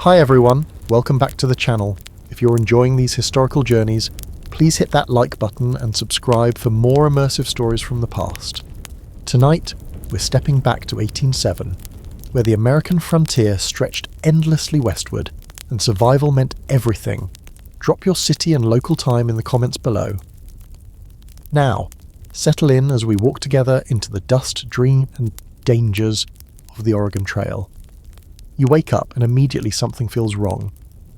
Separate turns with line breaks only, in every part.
Hi everyone, welcome back to the channel. If you're enjoying these historical journeys, please hit that like button and subscribe for more immersive stories from the past. Tonight, we're stepping back to 1807, where the American frontier stretched endlessly westward and survival meant everything. Drop your city and local time in the comments below. Now, settle in as we walk together into the dust, dream and dangers of the Oregon Trail. You wake up and immediately something feels wrong.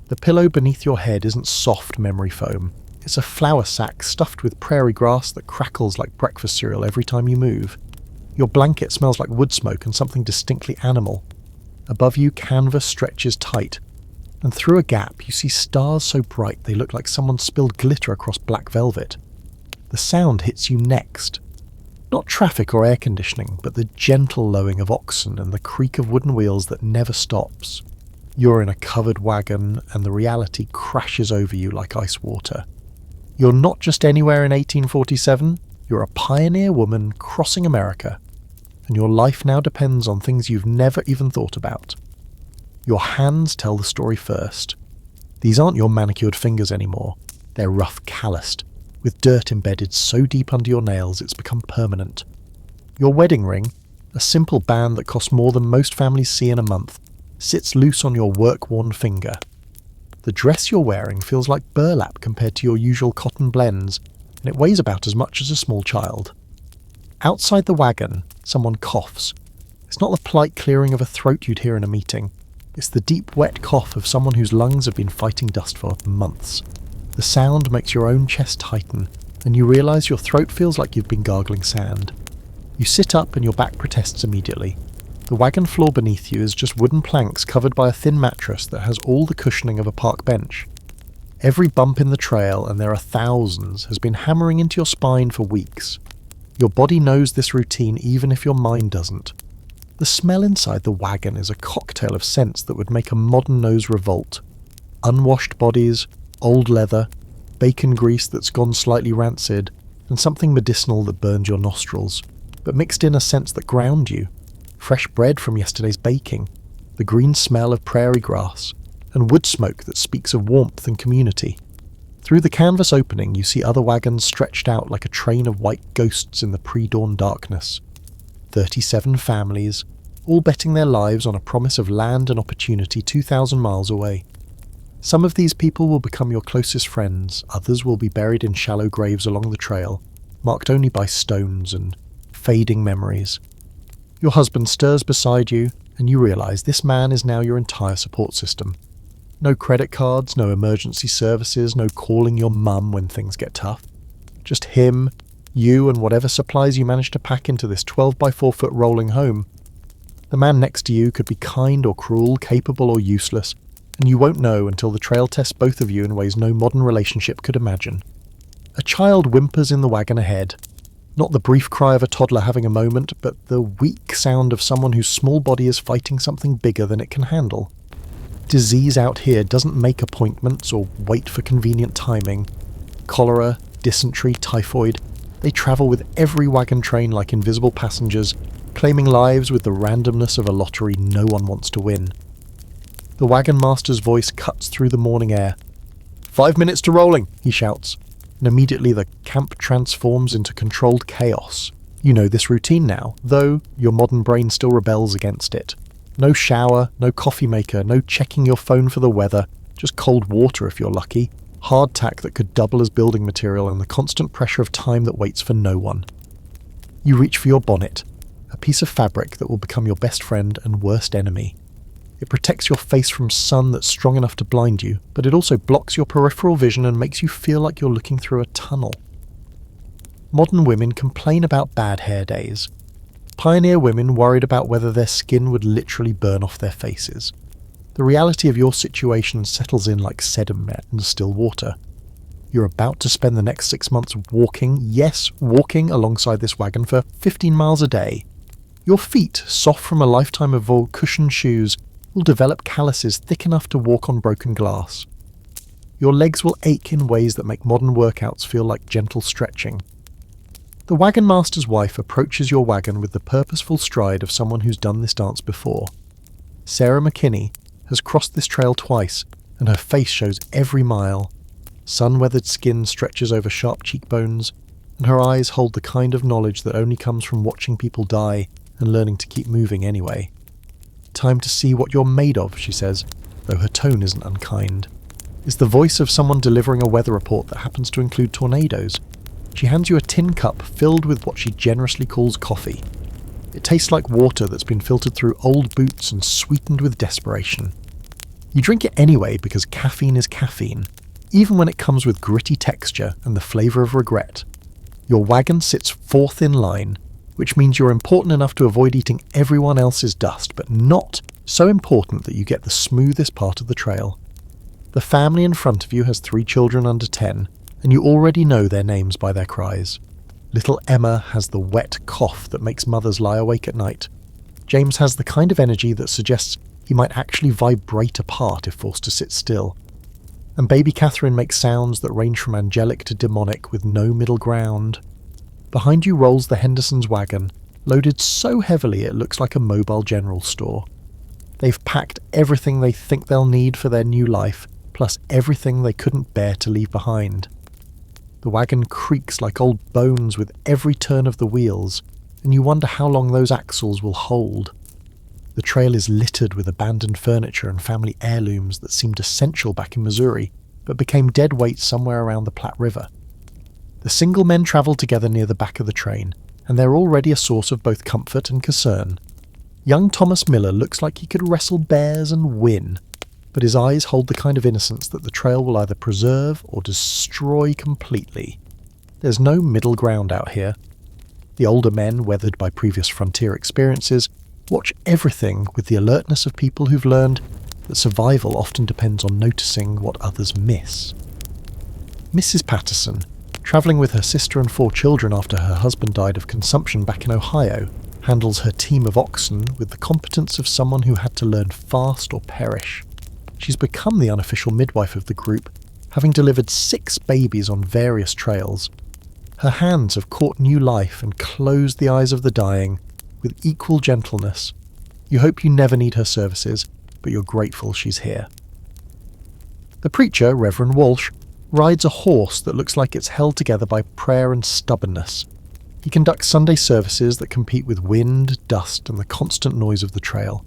The pillow beneath your head isn't soft memory foam. It's a flour sack stuffed with prairie grass that crackles like breakfast cereal every time you move. Your blanket smells like wood smoke and something distinctly animal. Above you, canvas stretches tight, and through a gap you see stars so bright they look like someone spilled glitter across black velvet. The sound hits you next. Not traffic or air conditioning, but the gentle lowing of oxen and the creak of wooden wheels that never stops. You're in a covered wagon, and the reality crashes over you like ice water. You're not just anywhere in 1847, you're a pioneer woman crossing America, and your life now depends on things you've never even thought about. Your hands tell the story first. These aren't your manicured fingers anymore, they're rough, calloused, with dirt embedded so deep under your nails it's become permanent. Your wedding ring, a simple band that costs more than most families see in a month, sits loose on your work-worn finger. The dress you're wearing feels like burlap compared to your usual cotton blends, and it weighs about as much as a small child. Outside the wagon, someone coughs. It's not the polite clearing of a throat you'd hear in a meeting. It's the deep, wet cough of someone whose lungs have been fighting dust for months. The sound makes your own chest tighten, and you realise your throat feels like you've been gargling sand. You sit up and your back protests immediately. The wagon floor beneath you is just wooden planks covered by a thin mattress that has all the cushioning of a park bench. Every bump in the trail, and there are thousands, has been hammering into your spine for weeks. Your body knows this routine even if your mind doesn't. The smell inside the wagon is a cocktail of scents that would make a modern nose revolt. Unwashed bodies, old leather, bacon grease that's gone slightly rancid, and something medicinal that burns your nostrils, but mixed in a scents that ground you. Fresh bread from yesterday's baking, the green smell of prairie grass, and wood smoke that speaks of warmth and community. Through the canvas opening you see other wagons stretched out like a train of white ghosts in the pre-dawn darkness. 37 families, all betting their lives on a promise of land and opportunity 2,000 miles away. Some of these people will become your closest friends, others will be buried in shallow graves along the trail, marked only by stones and fading memories. Your husband stirs beside you, and you realise this man is now your entire support system. No credit cards, no emergency services, no calling your mum when things get tough. Just him, you and whatever supplies you manage to pack into this 12 by 4 foot rolling home. The man next to you could be kind or cruel, capable or useless, and you won't know until the trail tests both of you in ways no modern relationship could imagine. A child whimpers in the wagon ahead. Not the brief cry of a toddler having a moment, but the weak sound of someone whose small body is fighting something bigger than it can handle. Disease out here doesn't make appointments or wait for convenient timing. Cholera, dysentery, typhoid, they travel with every wagon train like invisible passengers, claiming lives with the randomness of a lottery no one wants to win. The wagon master's voice cuts through the morning air. 5 minutes to rolling, he shouts, and immediately the camp transforms into controlled chaos. You know this routine now, though your modern brain still rebels against it. No shower, no coffee maker, no checking your phone for the weather, just cold water if you're lucky, hardtack that could double as building material, and the constant pressure of time that waits for no one. You reach for your bonnet, a piece of fabric that will become your best friend and worst enemy. It protects your face from sun that's strong enough to blind you, but it also blocks your peripheral vision and makes you feel like you're looking through a tunnel. Modern women complain about bad hair days. Pioneer women worried about whether their skin would literally burn off their faces. The reality of your situation settles in like sediment in still water. You're about to spend the next 6 months walking, yes, walking alongside this wagon for 15 miles a day. Your feet, soft from a lifetime of cushioned shoes, will develop calluses thick enough to walk on broken glass. Your legs will ache in ways that make modern workouts feel like gentle stretching. The wagon master's wife approaches your wagon with the purposeful stride of someone who's done this dance before. Sarah McKinney, has crossed this trail twice, and her face shows every mile. Sun-weathered skin stretches over sharp cheekbones, and her eyes hold the kind of knowledge that only comes from watching people die and learning to keep moving anyway. "Time to see what you're made of," she says, though her tone isn't unkind. It's the voice of someone delivering a weather report that happens to include tornadoes. She hands you a tin cup filled with what she generously calls coffee. It tastes like water that's been filtered through old boots and sweetened with desperation. You drink it anyway because caffeine is caffeine, even when it comes with gritty texture and the flavour of regret. Your wagon sits fourth in line, which means you're important enough to avoid eating everyone else's dust, but not so important that you get the smoothest part of the trail. The family in front of you has 3 children under 10, and you already know their names by their cries. Little Emma has the wet cough that makes mothers lie awake at night. James has the kind of energy that suggests he might actually vibrate apart if forced to sit still. And baby Catherine makes sounds that range from angelic to demonic with no middle ground. Behind you rolls the Hendersons' wagon, loaded so heavily it looks like a mobile general store. They've packed everything they think they'll need for their new life, plus everything they couldn't bear to leave behind. The wagon creaks like old bones with every turn of the wheels, and you wonder how long those axles will hold. The trail is littered with abandoned furniture and family heirlooms that seemed essential back in Missouri, but became dead weight somewhere around the Platte River. The single men travel together near the back of the train, and they're already a source of both comfort and concern. Young Thomas Miller looks like he could wrestle bears and win, but his eyes hold the kind of innocence that the trail will either preserve or destroy completely. There's no middle ground out here. The older men, weathered by previous frontier experiences, watch everything with the alertness of people who've learned that survival often depends on noticing what others miss. Mrs. Patterson, travelling with her sister and 4 children after her husband died of consumption back in Ohio, handles her team of oxen with the competence of someone who had to learn fast or perish. She's become the unofficial midwife of the group, having delivered 6 babies on various trails. Her hands have caught new life and closed the eyes of the dying with equal gentleness. You hope you never need her services, but you're grateful she's here. The preacher, Reverend Walsh, rides a horse that looks like it's held together by prayer and stubbornness. He conducts Sunday services that compete with wind, dust, and the constant noise of the trail.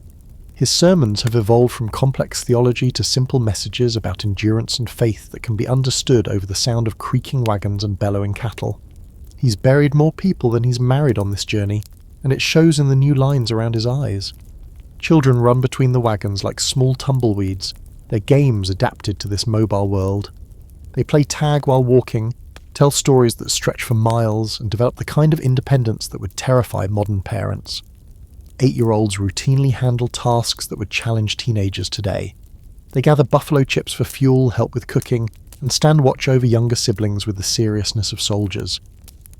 His sermons have evolved from complex theology to simple messages about endurance and faith that can be understood over the sound of creaking wagons and bellowing cattle. He's buried more people than he's married on this journey, and it shows in the new lines around his eyes. Children run between the wagons like small tumbleweeds, their games adapted to this mobile world. They play tag while walking, tell stories that stretch for miles, and develop the kind of independence that would terrify modern parents. 8-year-olds routinely handle tasks that would challenge teenagers today. They gather buffalo chips for fuel, help with cooking, and stand watch over younger siblings with the seriousness of soldiers.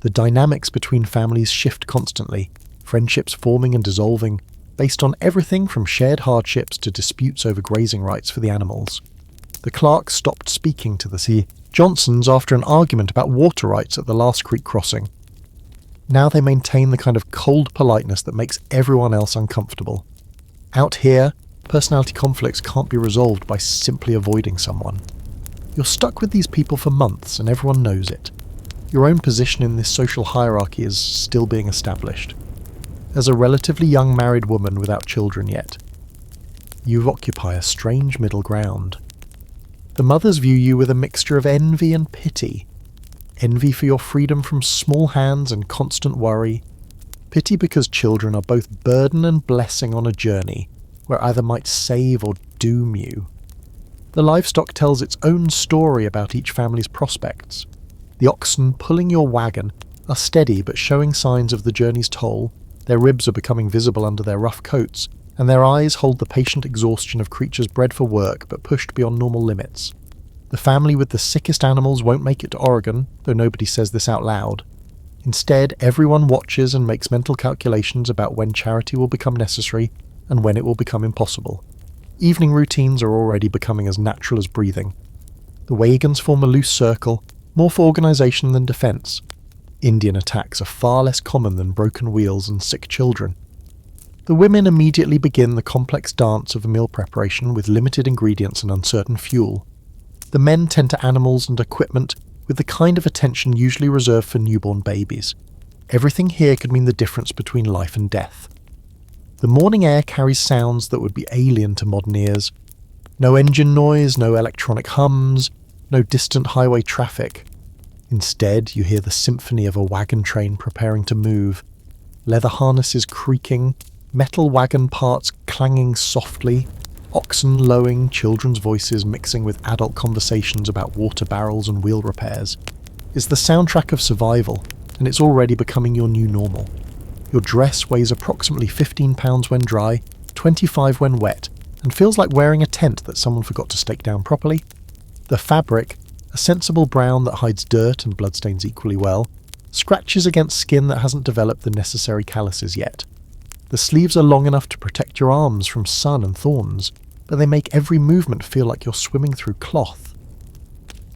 The dynamics between families shift constantly, friendships forming and dissolving, based on everything from shared hardships to disputes over grazing rights for the animals. The Clarks stopped speaking to the Johnsons after an argument about water rights at the last creek crossing. Now they maintain the kind of cold politeness that makes everyone else uncomfortable. Out here, personality conflicts can't be resolved by simply avoiding someone. You're stuck with these people for months and everyone knows it. Your own position in this social hierarchy is still being established. As a relatively young married woman without children yet, you occupy a strange middle ground. The mothers view you with a mixture of envy and pity. Envy for your freedom from small hands and constant worry. Pity because children are both burden and blessing on a journey where either might save or doom you. The livestock tells its own story about each family's prospects. The oxen pulling your wagon are steady but showing signs of the journey's toll. Their ribs are becoming visible under their rough coats, and their eyes hold the patient exhaustion of creatures bred for work but pushed beyond normal limits. The family with the sickest animals won't make it to Oregon, though nobody says this out loud. Instead, everyone watches and makes mental calculations about when charity will become necessary and when it will become impossible. Evening routines are already becoming as natural as breathing. The wagons form a loose circle, more for organisation than defence. Indian attacks are far less common than broken wheels and sick children. The women immediately begin the complex dance of meal preparation with limited ingredients and uncertain fuel. The men tend to animals and equipment with the kind of attention usually reserved for newborn babies. Everything here could mean the difference between life and death. The morning air carries sounds that would be alien to modern ears. No engine noise, no electronic hums, no distant highway traffic. Instead, you hear the symphony of a wagon train preparing to move. Leather harnesses creaking, metal wagon parts clanging softly, oxen lowing, children's voices mixing with adult conversations about water barrels and wheel repairs. It's the soundtrack of survival, and it's already becoming your new normal. Your dress weighs approximately 15 pounds when dry, 25 when wet, and feels like wearing a tent that someone forgot to stake down properly. The fabric, a sensible brown that hides dirt and bloodstains equally well, scratches against skin that hasn't developed the necessary calluses yet. The sleeves are long enough to protect your arms from sun and thorns, but they make every movement feel like you're swimming through cloth.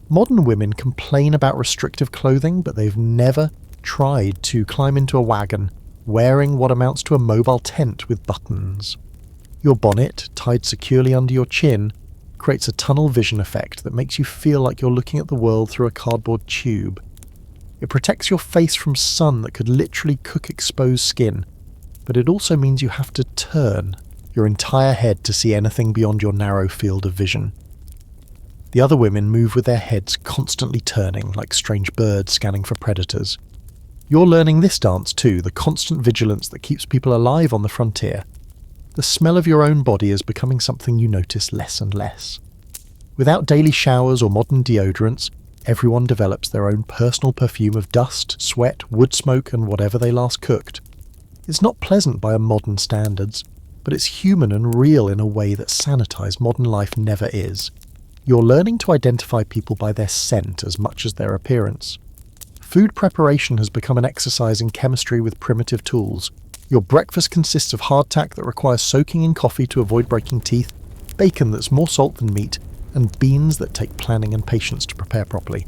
Modern women complain about restrictive clothing, but they've never tried to climb into a wagon wearing what amounts to a mobile tent with buttons. Your bonnet, tied securely under your chin, creates a tunnel vision effect that makes you feel like you're looking at the world through a cardboard tube. It protects your face from sun that could literally cook exposed skin, but it also means you have to turn your entire head to see anything beyond your narrow field of vision. The other women move with their heads constantly turning, like strange birds scanning for predators. You're learning this dance too, the constant vigilance that keeps people alive on the frontier. The smell of your own body is becoming something you notice less and less. Without daily showers or modern deodorants, everyone develops their own personal perfume of dust, sweat, wood smoke, and whatever they last cooked. It's not pleasant by modern standards, but it's human and real in a way that sanitized modern life never is. You're learning to identify people by their scent as much as their appearance. Food preparation has become an exercise in chemistry with primitive tools. Your breakfast consists of hardtack that requires soaking in coffee to avoid breaking teeth, bacon that's more salt than meat, and beans that take planning and patience to prepare properly.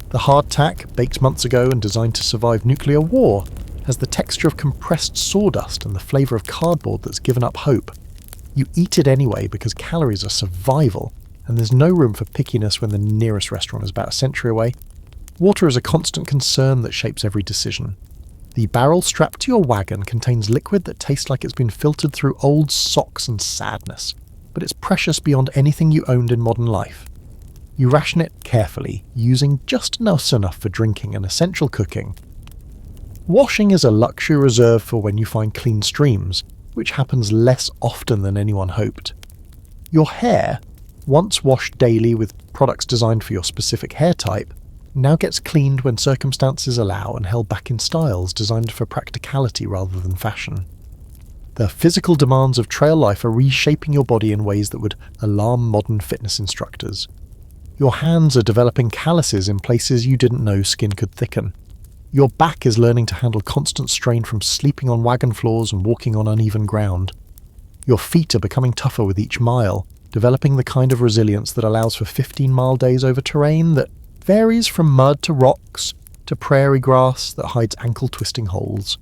The hardtack, baked months ago and designed to survive nuclear war, has the texture of compressed sawdust and the flavour of cardboard that's given up hope. You eat it anyway because calories are survival, and there's no room for pickiness when the nearest restaurant is about a century away. Water is a constant concern that shapes every decision. The barrel strapped to your wagon contains liquid that tastes like it's been filtered through old socks and sadness, but it's precious beyond anything you owned in modern life. You ration it carefully, using just enough for drinking and essential cooking. Washing is a luxury reserved for when you find clean streams, which happens less often than anyone hoped. Your hair, once washed daily with products designed for your specific hair type, now gets cleaned when circumstances allow and held back in styles designed for practicality rather than fashion. The physical demands of trail life are reshaping your body in ways that would alarm modern fitness instructors. Your hands are developing calluses in places you didn't know skin could thicken. Your back is learning to handle constant strain from sleeping on wagon floors and walking on uneven ground. Your feet are becoming tougher with each mile, developing the kind of resilience that allows for 15-mile days over terrain that varies from mud to rocks to prairie grass that hides ankle-twisting holes.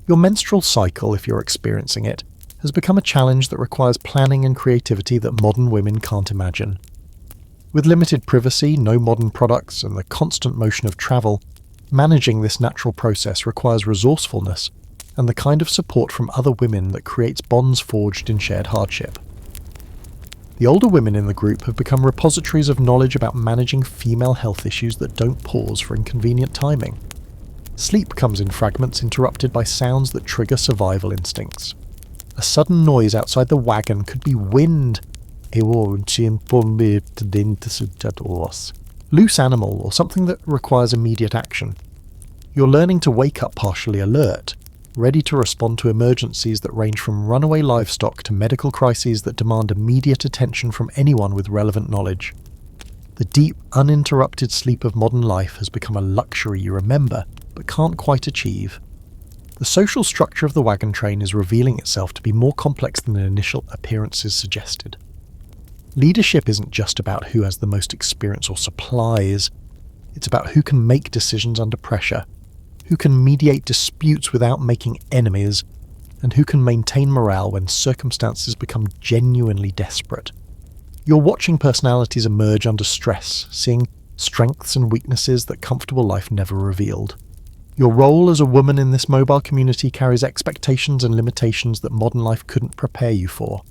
Your menstrual cycle, if you're experiencing it, has become a challenge that requires planning and creativity that modern women can't imagine. With limited privacy, no modern products, and the constant motion of travel, managing this natural process requires resourcefulness and the kind of support from other women that creates bonds forged in shared hardship. The older women in the group have become repositories of knowledge about managing female health issues that don't pause for inconvenient timing. Sleep comes in fragments interrupted by sounds that trigger survival instincts. A sudden noise outside the wagon could be wind, loose animal, or something that requires immediate action. You're learning to wake up partially alert, ready to respond to emergencies that range from runaway livestock to medical crises that demand immediate attention from anyone with relevant knowledge. The deep, uninterrupted sleep of modern life has become a luxury you remember, but can't quite achieve. The social structure of the wagon train is revealing itself to be more complex than the initial appearances suggested. Leadership isn't just about who has the most experience or supplies, it's about who can make decisions under pressure, who can mediate disputes without making enemies, and who can maintain morale when circumstances become genuinely desperate. You're watching personalities emerge under stress, seeing strengths and weaknesses that comfortable life never revealed. Your role as a woman in this mobile community carries expectations and limitations that modern life couldn't prepare you for.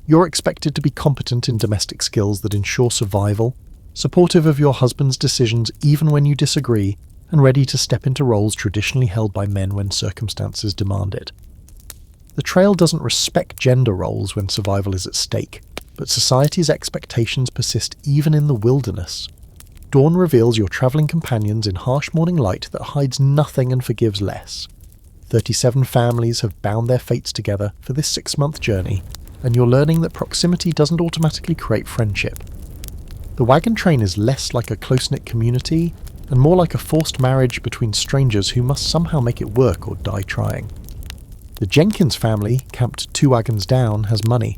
You're expected to be competent in domestic skills that ensure survival, supportive of your husband's decisions even when you disagree, and ready to step into roles traditionally held by men when circumstances demand it. The trail doesn't respect gender roles when survival is at stake, but society's expectations persist even in the wilderness. Dawn reveals your travelling companions in harsh morning light that hides nothing and forgives less. 37 families have bound their fates together for this 6-month journey, and you're learning that proximity doesn't automatically create friendship. The Wagon train is less like a close-knit community, and more like a forced marriage between strangers who must somehow make it work or die trying. The Jenkins family, camped 2 wagons down, has money.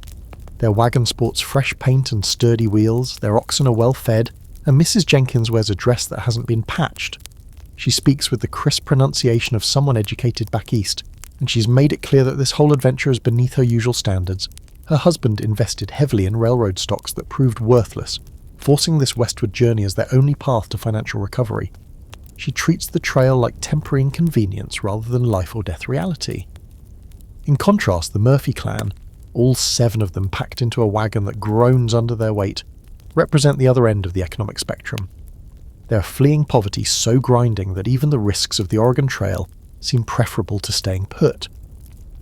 Their wagon sports fresh paint and sturdy wheels, their oxen are well fed, and Mrs. Jenkins wears a dress that hasn't been patched. She speaks with the crisp pronunciation of someone educated back east, and she's made it clear that this whole adventure is beneath her usual standards. Her husband invested heavily in railroad stocks that proved worthless, forcing this westward journey as their only path to financial recovery. She treats the trail like temporary inconvenience rather than life or death reality. In contrast, the Murphy clan, all 7 of them packed into a wagon that groans under their weight, represent the other end of the economic spectrum. They are fleeing poverty so grinding that even the risks of the Oregon Trail seem preferable to staying put.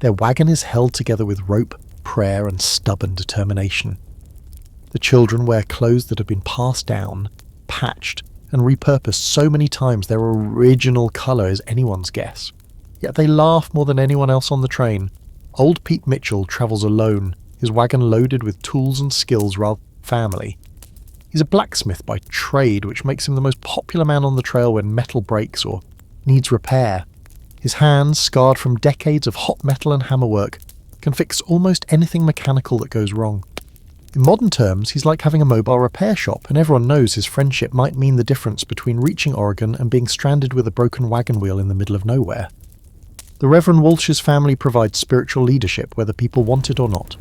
Their wagon is held together with rope, prayer, and stubborn determination. The children wear clothes that have been passed down, patched, and repurposed so many times their original colour is anyone's guess. Yet they laugh more than anyone else on the train. Old Pete Mitchell travels alone, his wagon loaded with tools and skills rather than family. He's a blacksmith by trade, which makes him the most popular man on the trail when metal breaks or needs repair. His hands, scarred from decades of hot metal and hammerwork, can fix almost anything mechanical that goes wrong. In modern terms, he's like having a mobile repair shop, and everyone knows his friendship might mean the difference between reaching Oregon and being stranded with a broken wagon wheel in the middle of nowhere. The Reverend Walsh's family provides spiritual leadership whether people want it or not.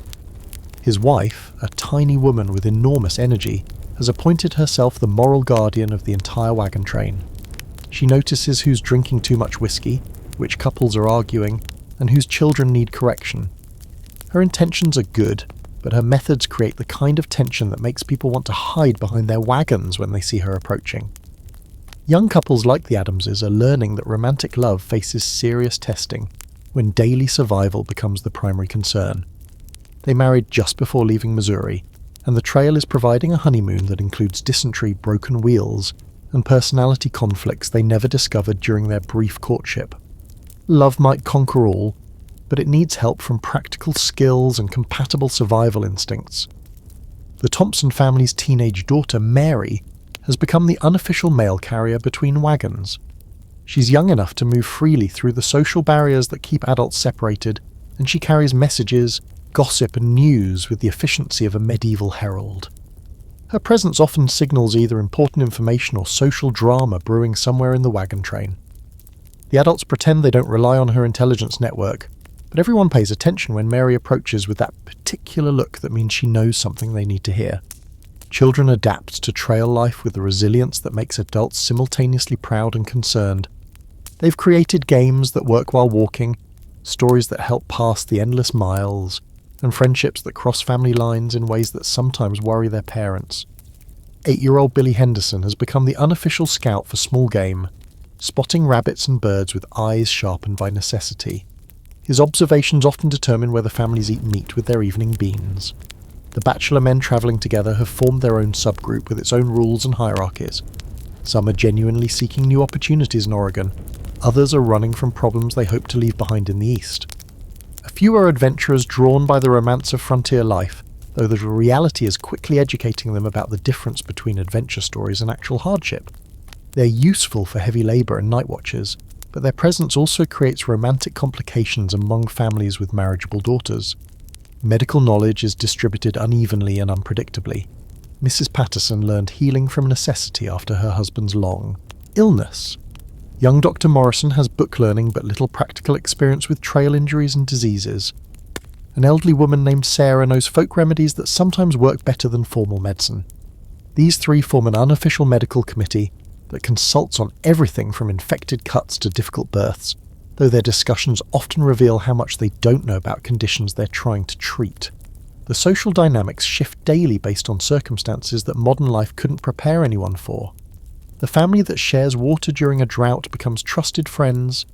His wife, a tiny woman with enormous energy, has appointed herself the moral guardian of the entire wagon train. She notices who's drinking too much whiskey, which couples are arguing, and whose children need correction. Her intentions are good, but her methods create the kind of tension that makes people want to hide behind their wagons when they see her approaching. Young couples like the Adamses are learning that romantic love faces serious testing when daily survival becomes the primary concern. They married just before leaving Missouri, and the trail is providing a honeymoon that includes dysentery, broken wheels, and personality conflicts they never discovered during their brief courtship. Love might conquer all, but it needs help from practical skills and compatible survival instincts. The Thompson family's teenage daughter, Mary, has become the unofficial mail carrier between wagons. She's young enough to move freely through the social barriers that keep adults separated, and she carries messages, gossip, and news with the efficiency of a medieval herald. Her presence often signals either important information or social drama brewing somewhere in the wagon train. The adults pretend they don't rely on her intelligence network, but everyone pays attention when Mary approaches with that particular look that means she knows something they need to hear. Children adapt to trail life with the resilience that makes adults simultaneously proud and concerned. They've created games that work while walking, stories that help pass the endless miles, and friendships that cross family lines in ways that sometimes worry their parents. 8-year-old Billy Henderson has become the unofficial scout for small game, spotting rabbits and birds with eyes sharpened by necessity. His observations often determine whether families eat meat with their evening beans. The bachelor men travelling together have formed their own subgroup with its own rules and hierarchies. Some are genuinely seeking new opportunities in Oregon, others are running from problems they hope to leave behind in the East. A few are adventurers drawn by the romance of frontier life, though the reality is quickly educating them about the difference between adventure stories and actual hardship. They're useful for heavy labour and night watches, but their presence also creates romantic complications among families with marriageable daughters. Medical knowledge is distributed unevenly and unpredictably. Mrs. Patterson learned healing from necessity after her husband's long illness. Young Dr. Morrison has book learning but little practical experience with trail injuries and diseases. An elderly woman named Sarah knows folk remedies that sometimes work better than formal medicine. These three form an unofficial medical committee that consults on everything from infected cuts to difficult births, though their discussions often reveal how much they don't know about conditions they're trying to treat. The social dynamics shift daily based on circumstances that modern life couldn't prepare anyone for. The family that shares water during a drought becomes trusted friends.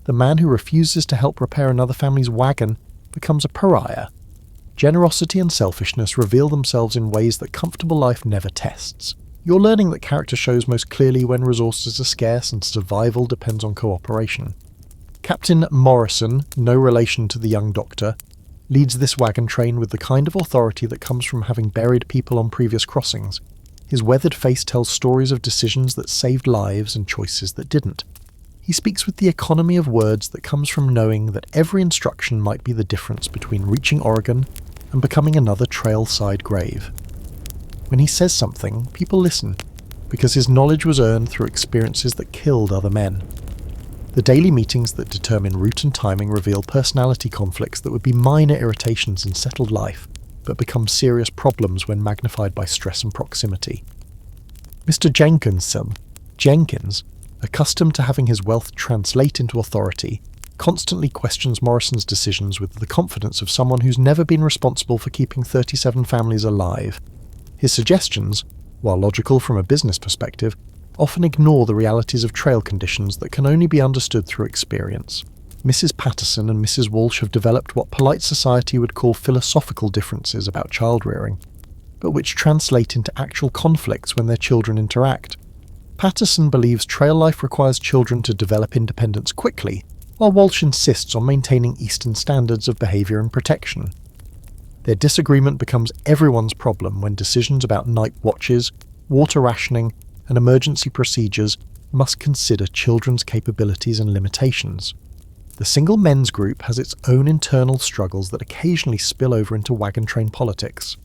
The man who refuses to help repair another family's wagon becomes a pariah. Generosity and selfishness reveal themselves in ways that comfortable life never tests. You're learning that character shows most clearly when resources are scarce and survival depends on cooperation. Captain Morrison, no relation to the young doctor, leads this wagon train with the kind of authority that comes from having buried people on previous crossings. His weathered face tells stories of decisions that saved lives and choices that didn't. He speaks with the economy of words that comes from knowing that every instruction might be the difference between reaching Oregon and becoming another trail-side grave. When he says something, people listen, because his knowledge was earned through experiences that killed other men. The daily meetings that determine route and timing reveal personality conflicts that would be minor irritations in settled life, but become serious problems when magnified by stress and proximity. Mr. Jenkins, accustomed to having his wealth translate into authority, constantly questions Morrison's decisions with the confidence of someone who's never been responsible for keeping 37 families alive. His suggestions, while logical from a business perspective, often ignore the realities of trail conditions that can only be understood through experience. Mrs. Patterson and Mrs. Walsh have developed what polite society would call philosophical differences about child-rearing, but which translate into actual conflicts when their children interact. Patterson believes trail life requires children to develop independence quickly, while Walsh insists on maintaining Eastern standards of behaviour and protection. Their disagreement becomes everyone's problem when decisions about night watches, water rationing, and emergency procedures must consider children's capabilities and limitations. The single men's group has its own internal struggles that occasionally spill over into wagon train politics.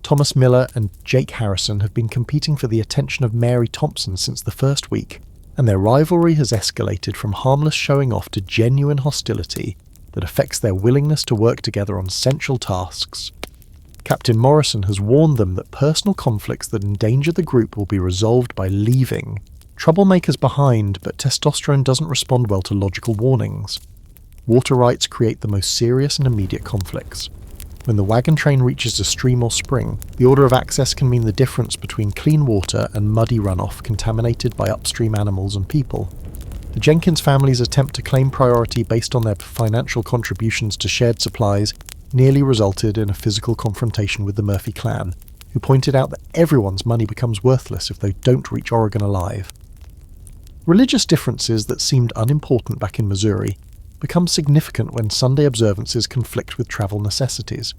Thomas Miller and Jake Harrison have been competing for the attention of Mary Thompson since the first week, and their rivalry has escalated from harmless showing off to genuine hostility that affects their willingness to work together on central tasks. Captain Morrison has warned them that personal conflicts that endanger the group will be resolved by leaving. Troublemakers behind, but testosterone doesn't respond well to logical warnings. Water rights create the most serious and immediate conflicts. When the wagon train reaches a stream or spring, the order of access can mean the difference between clean water and muddy runoff contaminated by upstream animals and people. The Jenkins family's attempt to claim priority based on their financial contributions to shared supplies nearly resulted in a physical confrontation with the Murphy clan, who pointed out that everyone's money becomes worthless if they don't reach Oregon alive. Religious differences that seemed unimportant back in Missouri become significant when Sunday observances conflict with travel necessities.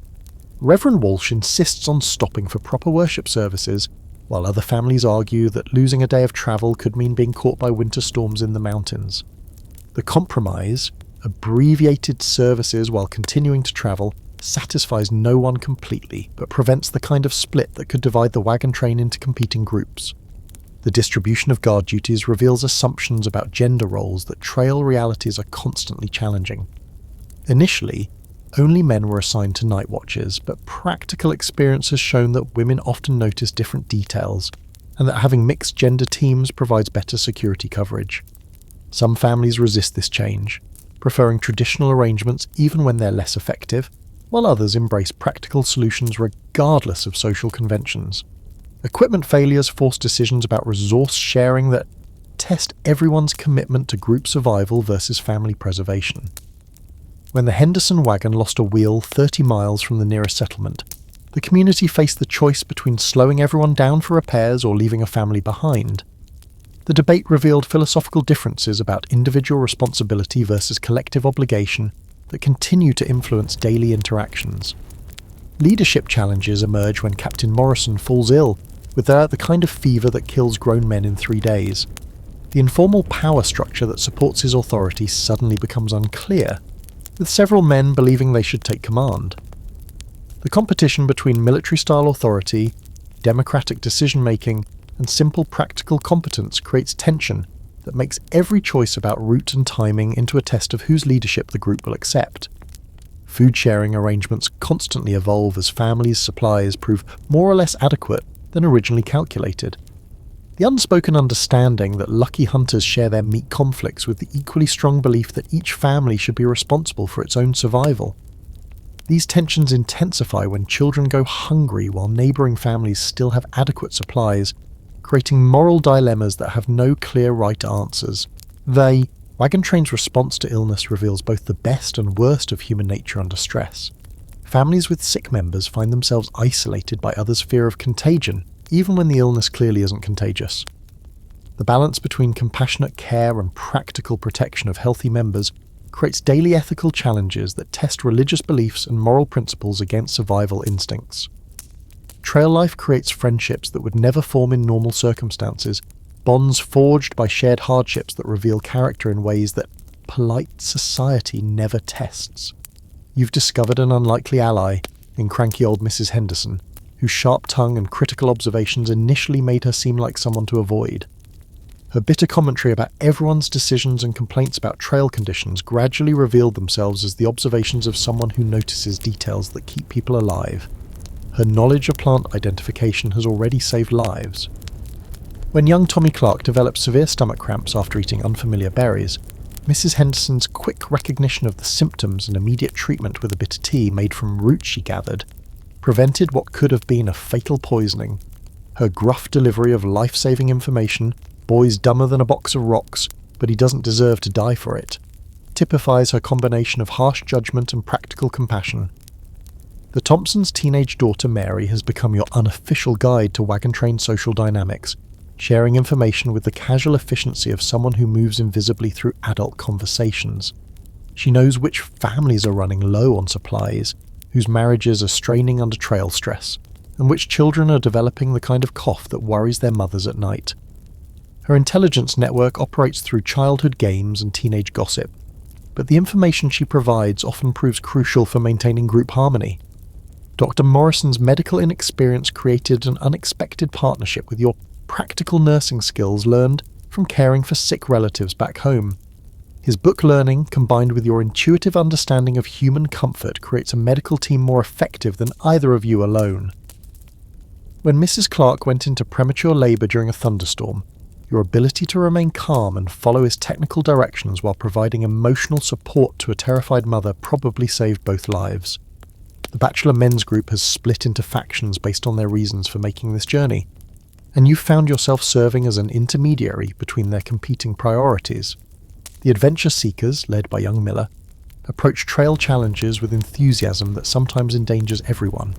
Reverend Walsh insists on stopping for proper worship services, while other families argue that losing a day of travel could mean being caught by winter storms in the mountains. The compromise, abbreviated services while continuing to travel, satisfies no one completely, but prevents the kind of split that could divide the wagon train into competing groups. The distribution of guard duties reveals assumptions about gender roles that trail realities are constantly challenging. Initially, only men were assigned to night watches, but practical experience has shown that women often notice different details, and that having mixed gender teams provides better security coverage. Some families resist this change, preferring traditional arrangements even when they're less effective, while others embrace practical solutions regardless of social conventions. Equipment failures force decisions about resource sharing that test everyone's commitment to group survival versus family preservation. When the Henderson wagon lost a wheel 30 miles from the nearest settlement, the community faced the choice between slowing everyone down for repairs or leaving a family behind. The debate revealed philosophical differences about individual responsibility versus collective obligation that continue to influence daily interactions. Leadership challenges emerge when Captain Morrison falls ill with the kind of fever that kills grown men in 3 days. The informal power structure that supports his authority suddenly becomes unclear, with several men believing they should take command. The competition between military-style authority, democratic decision-making, and simple practical competence creates tension that makes every choice about route and timing into a test of whose leadership the group will accept. Food sharing arrangements constantly evolve as families' supplies prove more or less adequate than originally calculated. The unspoken understanding that lucky hunters share their meat conflicts with the equally strong belief that each family should be responsible for its own survival. These tensions intensify when children go hungry while neighbouring families still have adequate supplies, creating moral dilemmas that have no clear right answers. Wagon Train's response to illness reveals both the best and worst of human nature under stress. Families with sick members find themselves isolated by others' fear of contagion, even when the illness clearly isn't contagious. The balance between compassionate care and practical protection of healthy members creates daily ethical challenges that test religious beliefs and moral principles against survival instincts. Trail life creates friendships that would never form in normal circumstances, bonds forged by shared hardships that reveal character in ways that polite society never tests. You've discovered an unlikely ally in cranky old Mrs. Henderson, whose sharp tongue and critical observations initially made her seem like someone to avoid. Her bitter commentary about everyone's decisions and complaints about trail conditions gradually revealed themselves as the observations of someone who notices details that keep people alive. Her knowledge of plant identification has already saved lives. When young Tommy Clark developed severe stomach cramps after eating unfamiliar berries, Mrs. Henderson's quick recognition of the symptoms and immediate treatment with a bitter tea made from roots she gathered prevented what could have been a fatal poisoning. Her gruff delivery of life-saving information, "Boy's dumber than a box of rocks, but he doesn't deserve to die for it," typifies her combination of harsh judgment and practical compassion. The Thompsons' teenage daughter Mary has become your unofficial guide to Wagon Train social dynamics, sharing information with the casual efficiency of someone who moves invisibly through adult conversations. She knows which families are running low on supplies, whose marriages are straining under trail stress, and which children are developing the kind of cough that worries their mothers at night. Her intelligence network operates through childhood games and teenage gossip, but the information she provides often proves crucial for maintaining group harmony. Dr. Morrison's medical inexperience created an unexpected partnership with your practical nursing skills learned from caring for sick relatives back home. His book learning, combined with your intuitive understanding of human comfort, creates a medical team more effective than either of you alone. When Mrs. Clark went into premature labour during a thunderstorm, your ability to remain calm and follow his technical directions while providing emotional support to a terrified mother probably saved both lives. The Bachelor Men's Group has split into factions based on their reasons for making this journey, and you found yourself serving as an intermediary between their competing priorities. The adventure seekers, led by young Miller, approach trail challenges with enthusiasm that sometimes endangers everyone.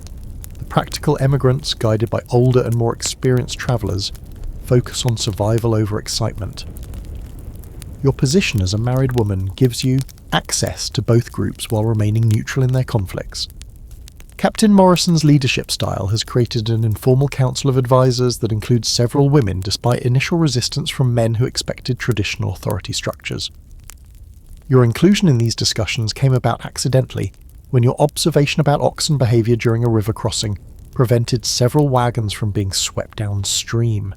The practical emigrants, guided by older and more experienced travellers, focus on survival over excitement. Your position as a married woman gives you access to both groups while remaining neutral in their conflicts. Captain Morrison's leadership style has created an informal council of advisors that includes several women despite initial resistance from men who expected traditional authority structures. Your inclusion in these discussions came about accidentally when your observation about oxen behaviour during a river crossing prevented several wagons from being swept downstream.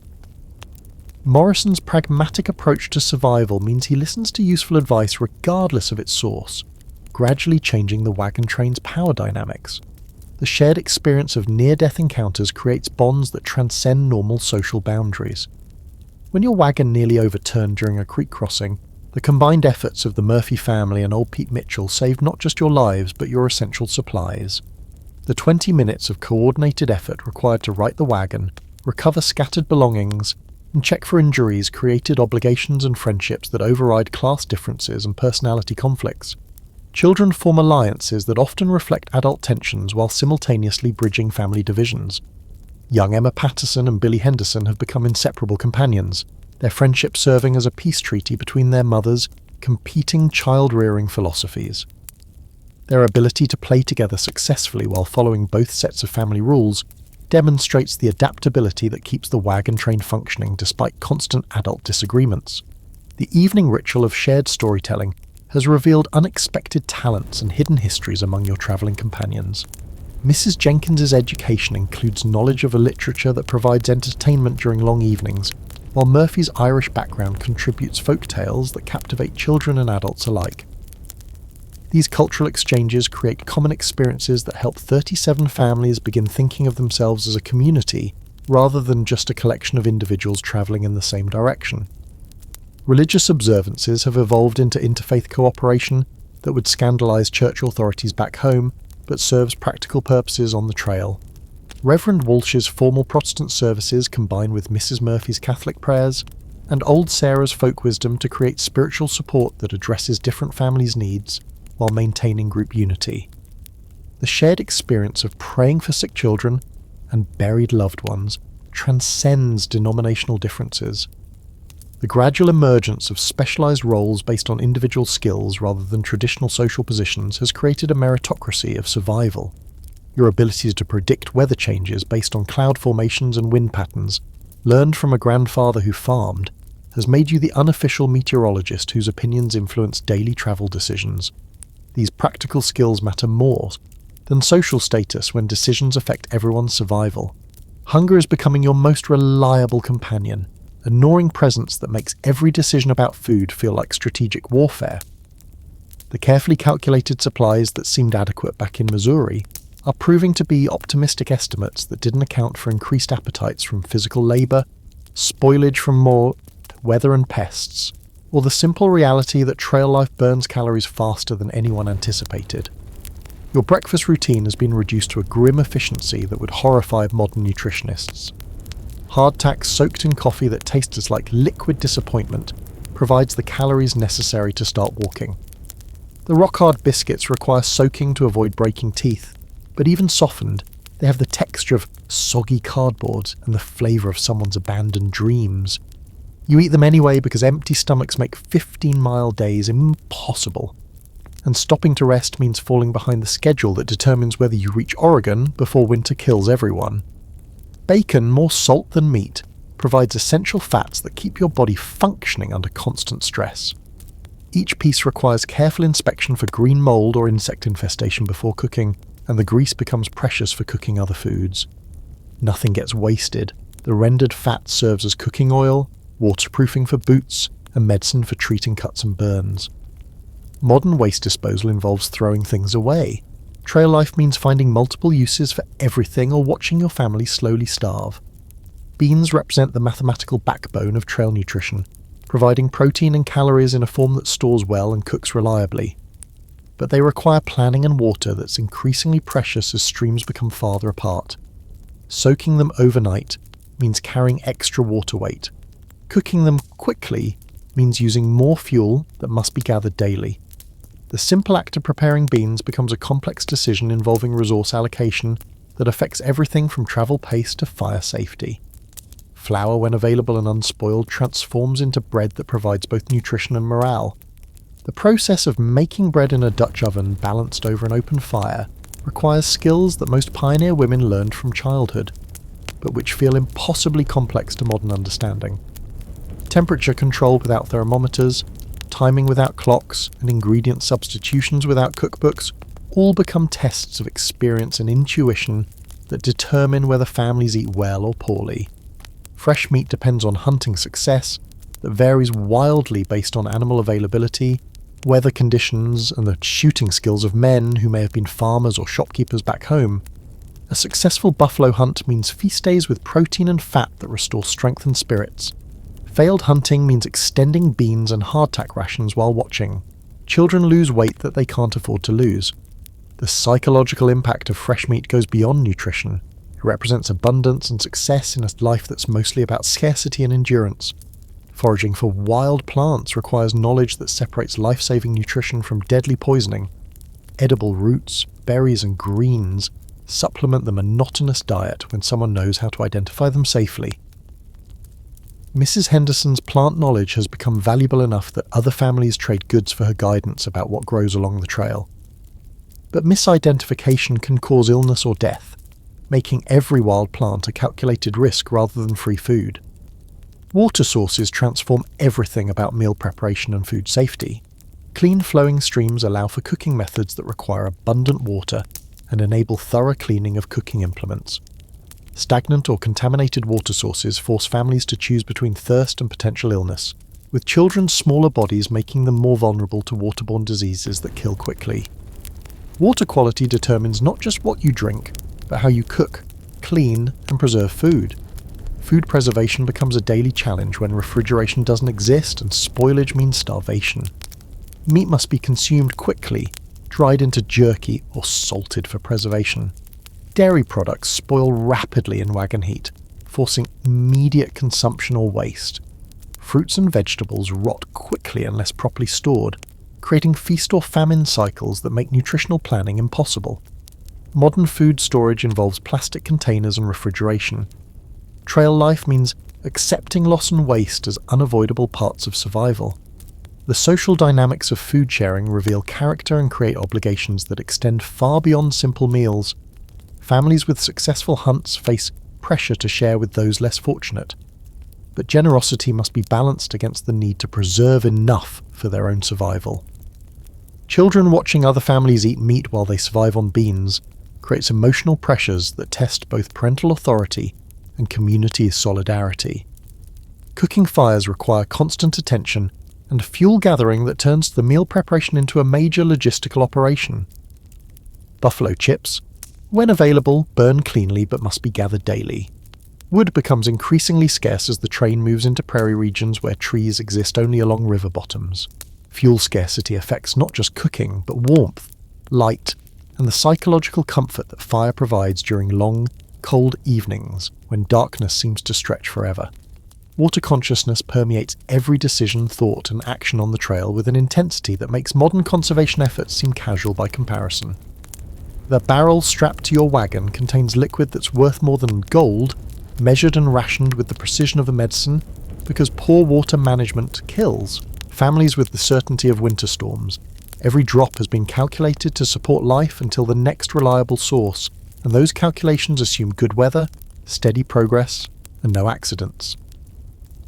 Morrison's pragmatic approach to survival means he listens to useful advice regardless of its source, gradually changing the wagon train's power dynamics. The shared experience of near-death encounters creates bonds that transcend normal social boundaries. When your wagon nearly overturned during a creek crossing, the combined efforts of the Murphy family and old Pete Mitchell saved not just your lives but your essential supplies. The 20 minutes of coordinated effort required to right the wagon, recover scattered belongings, and check for injuries created obligations and friendships that override class differences and personality conflicts. Children form alliances that often reflect adult tensions while simultaneously bridging family divisions. Young Emma Patterson and Billy Henderson have become inseparable companions, their friendship serving as a peace treaty between their mothers' competing child-rearing philosophies. Their ability to play together successfully while following both sets of family rules demonstrates the adaptability that keeps the wagon train functioning despite constant adult disagreements. The evening ritual of shared storytelling has revealed unexpected talents and hidden histories among your travelling companions. Mrs. Jenkins's education includes knowledge of a literature that provides entertainment during long evenings, while Murphy's Irish background contributes folk tales that captivate children and adults alike. These cultural exchanges create common experiences that help 37 families begin thinking of themselves as a community rather than just a collection of individuals travelling in the same direction. Religious observances have evolved into interfaith cooperation that would scandalise church authorities back home, but serves practical purposes on the trail. Reverend Walsh's formal Protestant services combine with Mrs. Murphy's Catholic prayers, and Old Sarah's folk wisdom to create spiritual support that addresses different families' needs while maintaining group unity. The shared experience of praying for sick children and buried loved ones transcends denominational differences. The gradual emergence of specialised roles based on individual skills rather than traditional social positions has created a meritocracy of survival. Your abilities to predict weather changes based on cloud formations and wind patterns, learned from a grandfather who farmed, has made you the unofficial meteorologist whose opinions influence daily travel decisions. These practical skills matter more than social status when decisions affect everyone's survival. Hunger is becoming your most reliable companion, a gnawing presence that makes every decision about food feel like strategic warfare. The carefully calculated supplies that seemed adequate back in Missouri are proving to be optimistic estimates that didn't account for increased appetites from physical labour, spoilage from more weather and pests, or the simple reality that trail life burns calories faster than anyone anticipated. Your breakfast routine has been reduced to a grim efficiency that would horrify modern nutritionists. Hardtack soaked in coffee that tastes like liquid disappointment provides the calories necessary to start walking. The rock-hard biscuits require soaking to avoid breaking teeth, but even softened, they have the texture of soggy cardboard and the flavour of someone's abandoned dreams. You eat them anyway because empty stomachs make 15-mile days impossible. And stopping to rest means falling behind the schedule that determines whether you reach Oregon before winter kills everyone. Bacon, more salt than meat, provides essential fats that keep your body functioning under constant stress. Each piece requires careful inspection for green mold or insect infestation before cooking, and the grease becomes precious for cooking other foods. Nothing gets wasted. The rendered fat serves as cooking oil, waterproofing for boots, and medicine for treating cuts and burns. Modern waste disposal involves throwing things away. Trail life means finding multiple uses for everything or watching your family slowly starve. Beans represent the mathematical backbone of trail nutrition, providing protein and calories in a form that stores well and cooks reliably. But they require planning and water that's increasingly precious as streams become farther apart. Soaking them overnight means carrying extra water weight. Cooking them quickly means using more fuel that must be gathered daily. The simple act of preparing beans becomes a complex decision involving resource allocation that affects everything from travel pace to fire safety. Flour, when available and unspoiled, transforms into bread that provides both nutrition and morale. The process of making bread in a Dutch oven balanced over an open fire requires skills that most pioneer women learned from childhood, but which feel impossibly complex to modern understanding. Temperature control without thermometers, timing without clocks, and ingredient substitutions without cookbooks all become tests of experience and intuition that determine whether families eat well or poorly. Fresh meat depends on hunting success that varies wildly based on animal availability, weather conditions, and the shooting skills of men who may have been farmers or shopkeepers back home. A successful buffalo hunt means feast days with protein and fat that restore strength and spirits. Failed hunting means extending beans and hardtack rations while watching. Children lose weight that they can't afford to lose. The psychological impact of fresh meat goes beyond nutrition. It represents abundance and success in a life that's mostly about scarcity and endurance. Foraging for wild plants requires knowledge that separates life-saving nutrition from deadly poisoning. Edible roots, berries, and greens supplement the monotonous diet when someone knows how to identify them safely. Mrs. Henderson's plant knowledge has become valuable enough that other families trade goods for her guidance about what grows along the trail. But misidentification can cause illness or death, making every wild plant a calculated risk rather than free food. Water sources transform everything about meal preparation and food safety. Clean flowing streams allow for cooking methods that require abundant water and enable thorough cleaning of cooking implements. Stagnant or contaminated water sources force families to choose between thirst and potential illness, with children's smaller bodies making them more vulnerable to waterborne diseases that kill quickly. Water quality determines not just what you drink, but how you cook, clean, and preserve food. Food preservation becomes a daily challenge when refrigeration doesn't exist and spoilage means starvation. Meat must be consumed quickly, dried into jerky, or salted for preservation. Dairy products spoil rapidly in wagon heat, forcing immediate consumption or waste. Fruits and vegetables rot quickly unless properly stored, creating feast or famine cycles that make nutritional planning impossible. Modern food storage involves plastic containers and refrigeration. Trail life means accepting loss and waste as unavoidable parts of survival. The social dynamics of food sharing reveal character and create obligations that extend far beyond simple meals. Families with successful hunts face pressure to share with those less fortunate. But generosity must be balanced against the need to preserve enough for their own survival. Children watching other families eat meat while they survive on beans creates emotional pressures that test both parental authority and community solidarity. Cooking fires require constant attention and fuel gathering that turns the meal preparation into a major logistical operation. Buffalo chips, when available, burn cleanly but must be gathered daily. Wood becomes increasingly scarce as the train moves into prairie regions where trees exist only along river bottoms. Fuel scarcity affects not just cooking, but warmth, light, and the psychological comfort that fire provides during long, cold evenings when darkness seems to stretch forever. Water consciousness permeates every decision, thought, and action on the trail with an intensity that makes modern conservation efforts seem casual by comparison. The barrel strapped to your wagon contains liquid that's worth more than gold, measured and rationed with the precision of a medicine, because poor water management kills. Families with the certainty of winter storms. Every drop has been calculated to support life until the next reliable source, and those calculations assume good weather, steady progress, and no accidents.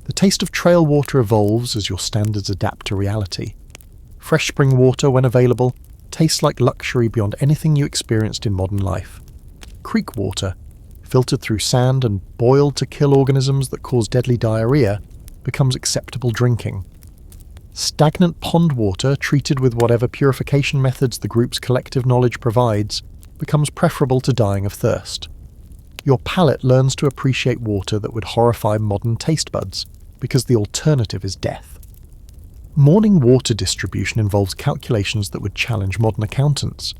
The taste of trail water evolves as your standards adapt to reality. Fresh spring water, when available, tastes like luxury beyond anything you experienced in modern life. Creek water, filtered through sand and boiled to kill organisms that cause deadly diarrhea, becomes acceptable drinking. Stagnant pond water, treated with whatever purification methods the group's collective knowledge provides, becomes preferable to dying of thirst. Your palate learns to appreciate water that would horrify modern taste buds, because the alternative is death. Morning water distribution involves calculations that would challenge modern accountants.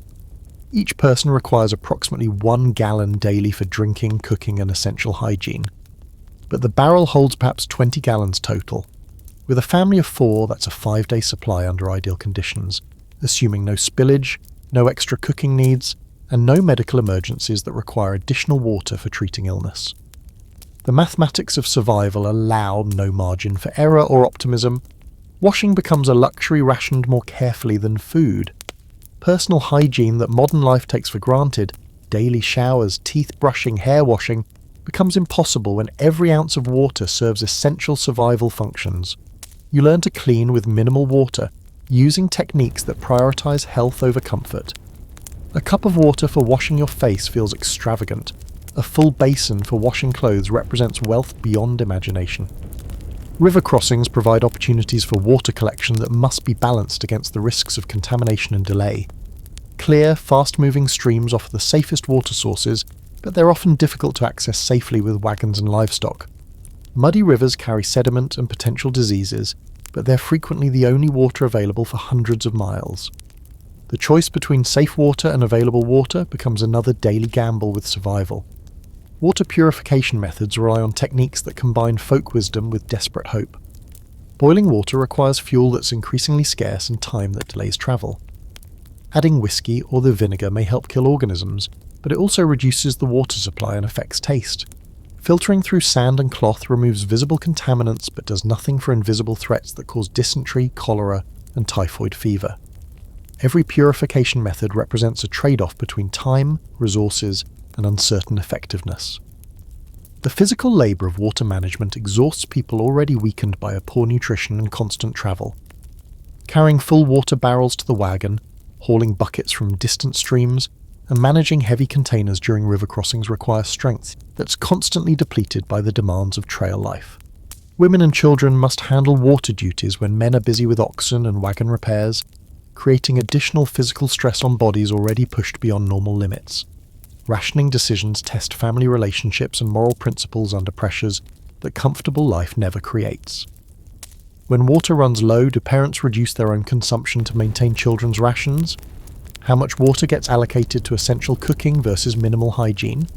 Each person requires approximately 1 gallon daily for drinking, cooking, and essential hygiene. But the barrel holds perhaps 20 gallons total. With a family of 4, that's a 5-day supply under ideal conditions, assuming no spillage, no extra cooking needs, and no medical emergencies that require additional water for treating illness. The mathematics of survival allow no margin for error or optimism. Washing becomes a luxury rationed more carefully than food. Personal hygiene that modern life takes for granted, daily showers, teeth brushing, hair washing, becomes impossible when every ounce of water serves essential survival functions. You learn to clean with minimal water, using techniques that prioritize health over comfort. A cup of water for washing your face feels extravagant. A full basin for washing clothes represents wealth beyond imagination. River crossings provide opportunities for water collection that must be balanced against the risks of contamination and delay. Clear, fast-moving streams offer the safest water sources, but they're often difficult to access safely with wagons and livestock. Muddy rivers carry sediment and potential diseases, but they're frequently the only water available for hundreds of miles. The choice between safe water and available water becomes another daily gamble with survival. Water purification methods rely on techniques that combine folk wisdom with desperate hope. Boiling water requires fuel that's increasingly scarce and time that delays travel. Adding whiskey or the vinegar may help kill organisms, but it also reduces the water supply and affects taste. Filtering through sand and cloth removes visible contaminants but does nothing for invisible threats that cause dysentery, cholera, and typhoid fever. Every purification method represents a trade-off between time, resources, and uncertain effectiveness. The physical labour of water management exhausts people already weakened by a poor nutrition and constant travel. Carrying full water barrels to the wagon, hauling buckets from distant streams, and managing heavy containers during river crossings requires strength that's constantly depleted by the demands of trail life. Women and children must handle water duties when men are busy with oxen and wagon repairs, creating additional physical stress on bodies already pushed beyond normal limits. Rationing decisions test family relationships and moral principles under pressures that comfortable life never creates. When water runs low, do parents reduce their own consumption to maintain children's rations? How much water gets allocated to essential cooking versus minimal hygiene?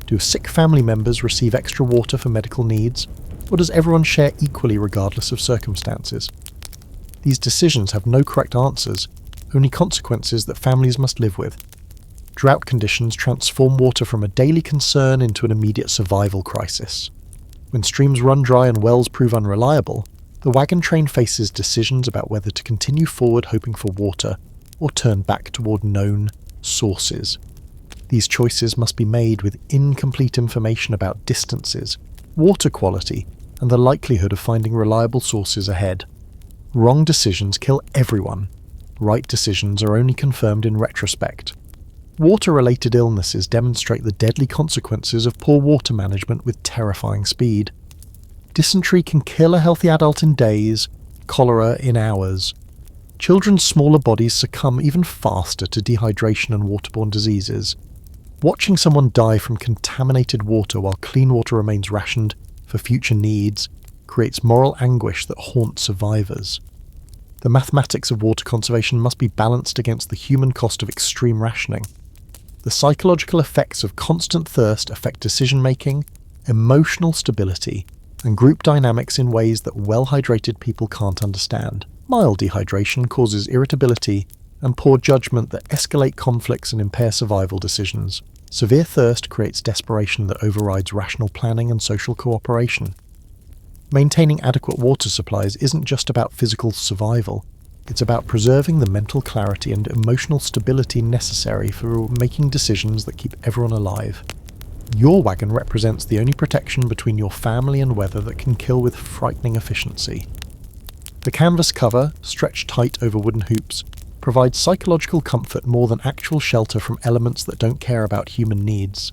Do sick family members receive extra water for medical needs, or does everyone share equally regardless of circumstances? These decisions have no correct answers, only consequences that families must live with. Drought conditions transform water from a daily concern into an immediate survival crisis. When streams run dry and wells prove unreliable, the wagon train faces decisions about whether to continue forward hoping for water or turn back toward known sources. These choices must be made with incomplete information about distances, water quality, and the likelihood of finding reliable sources ahead. Wrong decisions kill everyone. Right decisions are only confirmed in retrospect. Water-related illnesses demonstrate the deadly consequences of poor water management with terrifying speed. Dysentery can kill a healthy adult in days, cholera in hours. Children's smaller bodies succumb even faster to dehydration and waterborne diseases. Watching someone die from contaminated water while clean water remains rationed for future needs creates moral anguish that haunts survivors. The mathematics of water conservation must be balanced against the human cost of extreme rationing. The psychological effects of constant thirst affect decision-making, emotional stability, and group dynamics in ways that well-hydrated people can't understand. Mild dehydration causes irritability and poor judgment that escalate conflicts and impair survival decisions. Severe thirst creates desperation that overrides rational planning and social cooperation. Maintaining adequate water supplies isn't just about physical survival. It's about preserving the mental clarity and emotional stability necessary for making decisions that keep everyone alive. Your wagon represents the only protection between your family and weather that can kill with frightening efficiency. The canvas cover, stretched tight over wooden hoops, provides psychological comfort more than actual shelter from elements that don't care about human needs.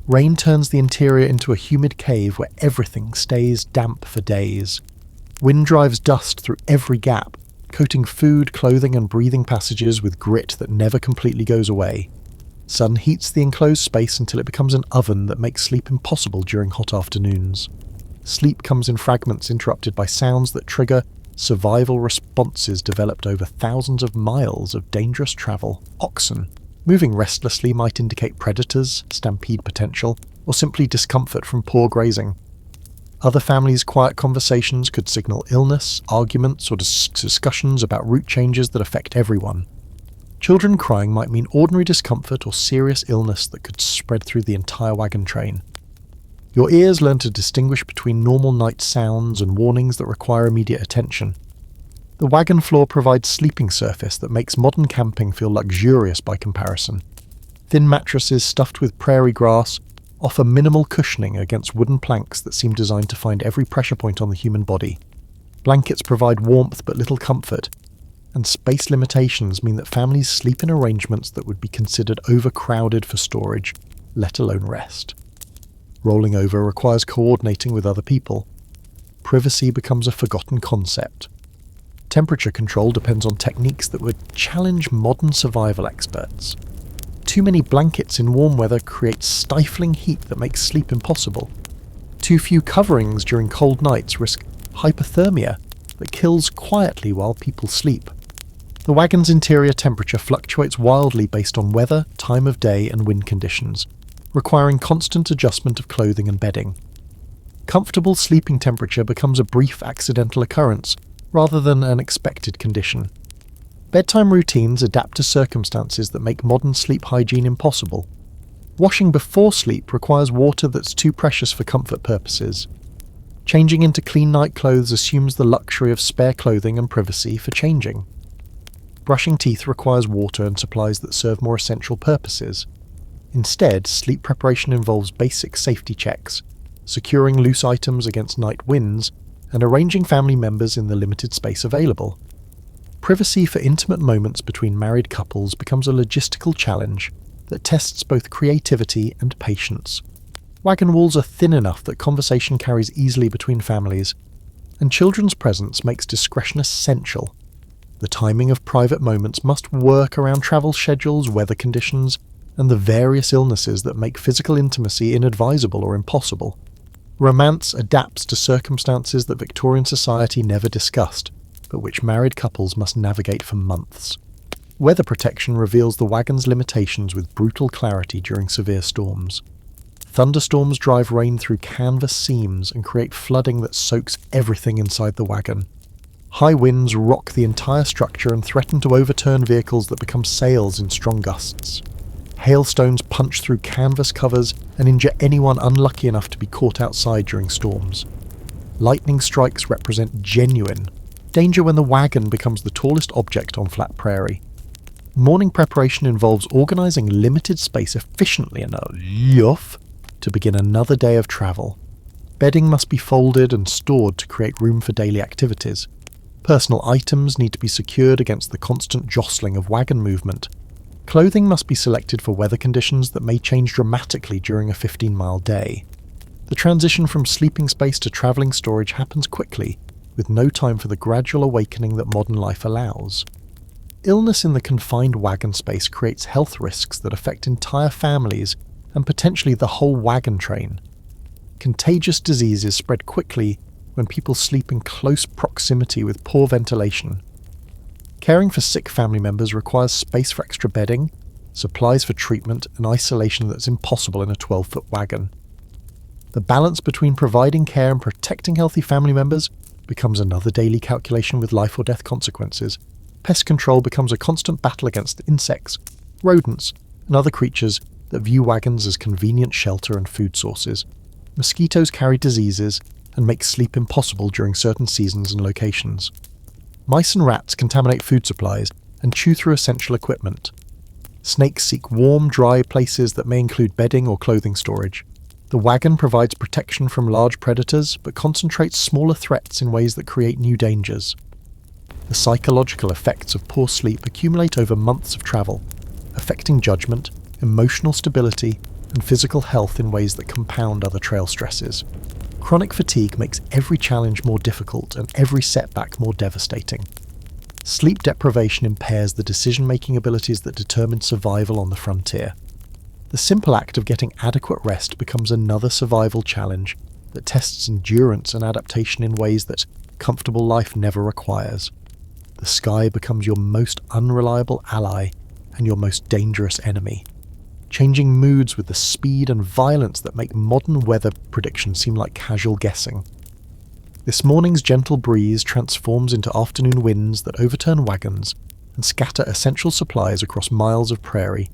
Rain turns the interior into a humid cave where everything stays damp for days. Wind drives dust through every gap, coating food, clothing, and breathing passages with grit that never completely goes away. Sun heats the enclosed space until it becomes an oven that makes sleep impossible during hot afternoons. Sleep comes in fragments interrupted by sounds that trigger survival responses developed over thousands of miles of dangerous travel. Oxen, moving restlessly, might indicate predators, stampede potential, or simply discomfort from poor grazing. Other families' quiet conversations could signal illness, arguments, or discussions about route changes that affect everyone. Children crying might mean ordinary discomfort or serious illness that could spread through the entire wagon train. Your ears learn to distinguish between normal night sounds and warnings that require immediate attention. The wagon floor provides sleeping surface that makes modern camping feel luxurious by comparison. Thin mattresses stuffed with prairie grass offer minimal cushioning against wooden planks that seem designed to find every pressure point on the human body. Blankets provide warmth but little comfort, and space limitations mean that families sleep in arrangements that would be considered overcrowded for storage, let alone rest. Rolling over requires coordinating with other people. Privacy becomes a forgotten concept. Temperature control depends on techniques that would challenge modern survival experts. Too many blankets in warm weather create stifling heat that makes sleep impossible. Too few coverings during cold nights risk hypothermia that kills quietly while people sleep. The wagon's interior temperature fluctuates wildly based on weather, time of day, and wind conditions, requiring constant adjustment of clothing and bedding. Comfortable sleeping temperature becomes a brief accidental occurrence rather than an expected condition. Bedtime routines adapt to circumstances that make modern sleep hygiene impossible. Washing before sleep requires water that's too precious for comfort purposes. Changing into clean night clothes assumes the luxury of spare clothing and privacy for changing. Brushing teeth requires water and supplies that serve more essential purposes. Instead, sleep preparation involves basic safety checks, securing loose items against night winds, and arranging family members in the limited space available. Privacy for intimate moments between married couples becomes a logistical challenge that tests both creativity and patience. Wagon walls are thin enough that conversation carries easily between families, and children's presence makes discretion essential. The timing of private moments must work around travel schedules, weather conditions, and the various illnesses that make physical intimacy inadvisable or impossible. Romance adapts to circumstances that Victorian society never discussed, but which married couples must navigate for months. Weather protection reveals the wagon's limitations with brutal clarity during severe storms. Thunderstorms drive rain through canvas seams and create flooding that soaks everything inside the wagon. High winds rock the entire structure and threaten to overturn vehicles that become sails in strong gusts. Hailstones punch through canvas covers and injure anyone unlucky enough to be caught outside during storms. Lightning strikes represent genuine danger when the wagon becomes the tallest object on flat prairie. Morning preparation involves organising limited space efficiently enough to begin another day of travel. Bedding must be folded and stored to create room for daily activities. Personal items need to be secured against the constant jostling of wagon movement. Clothing must be selected for weather conditions that may change dramatically during a 15-mile day. The transition from sleeping space to travelling storage happens quickly, with no time for the gradual awakening that modern life allows. Illness in the confined wagon space creates health risks that affect entire families and potentially the whole wagon train. Contagious diseases spread quickly when people sleep in close proximity with poor ventilation. Caring for sick family members requires space for extra bedding, supplies for treatment, and isolation that's impossible in a 12-foot wagon. The balance between providing care and protecting healthy family members becomes another daily calculation with life or death consequences. Pest control becomes a constant battle against insects, rodents, and other creatures that view wagons as convenient shelter and food sources. Mosquitoes carry diseases and make sleep impossible during certain seasons and locations. Mice and rats contaminate food supplies and chew through essential equipment. Snakes seek warm, dry places that may include bedding or clothing storage. The wagon provides protection from large predators, but concentrates smaller threats in ways that create new dangers. The psychological effects of poor sleep accumulate over months of travel, affecting judgment, emotional stability, and physical health in ways that compound other trail stresses. Chronic fatigue makes every challenge more difficult and every setback more devastating. Sleep deprivation impairs the decision-making abilities that determine survival on the frontier. The simple act of getting adequate rest becomes another survival challenge that tests endurance and adaptation in ways that comfortable life never requires. The sky becomes your most unreliable ally and your most dangerous enemy, changing moods with the speed and violence that make modern weather predictions seem like casual guessing. This morning's gentle breeze transforms into afternoon winds that overturn wagons and scatter essential supplies across miles of prairie.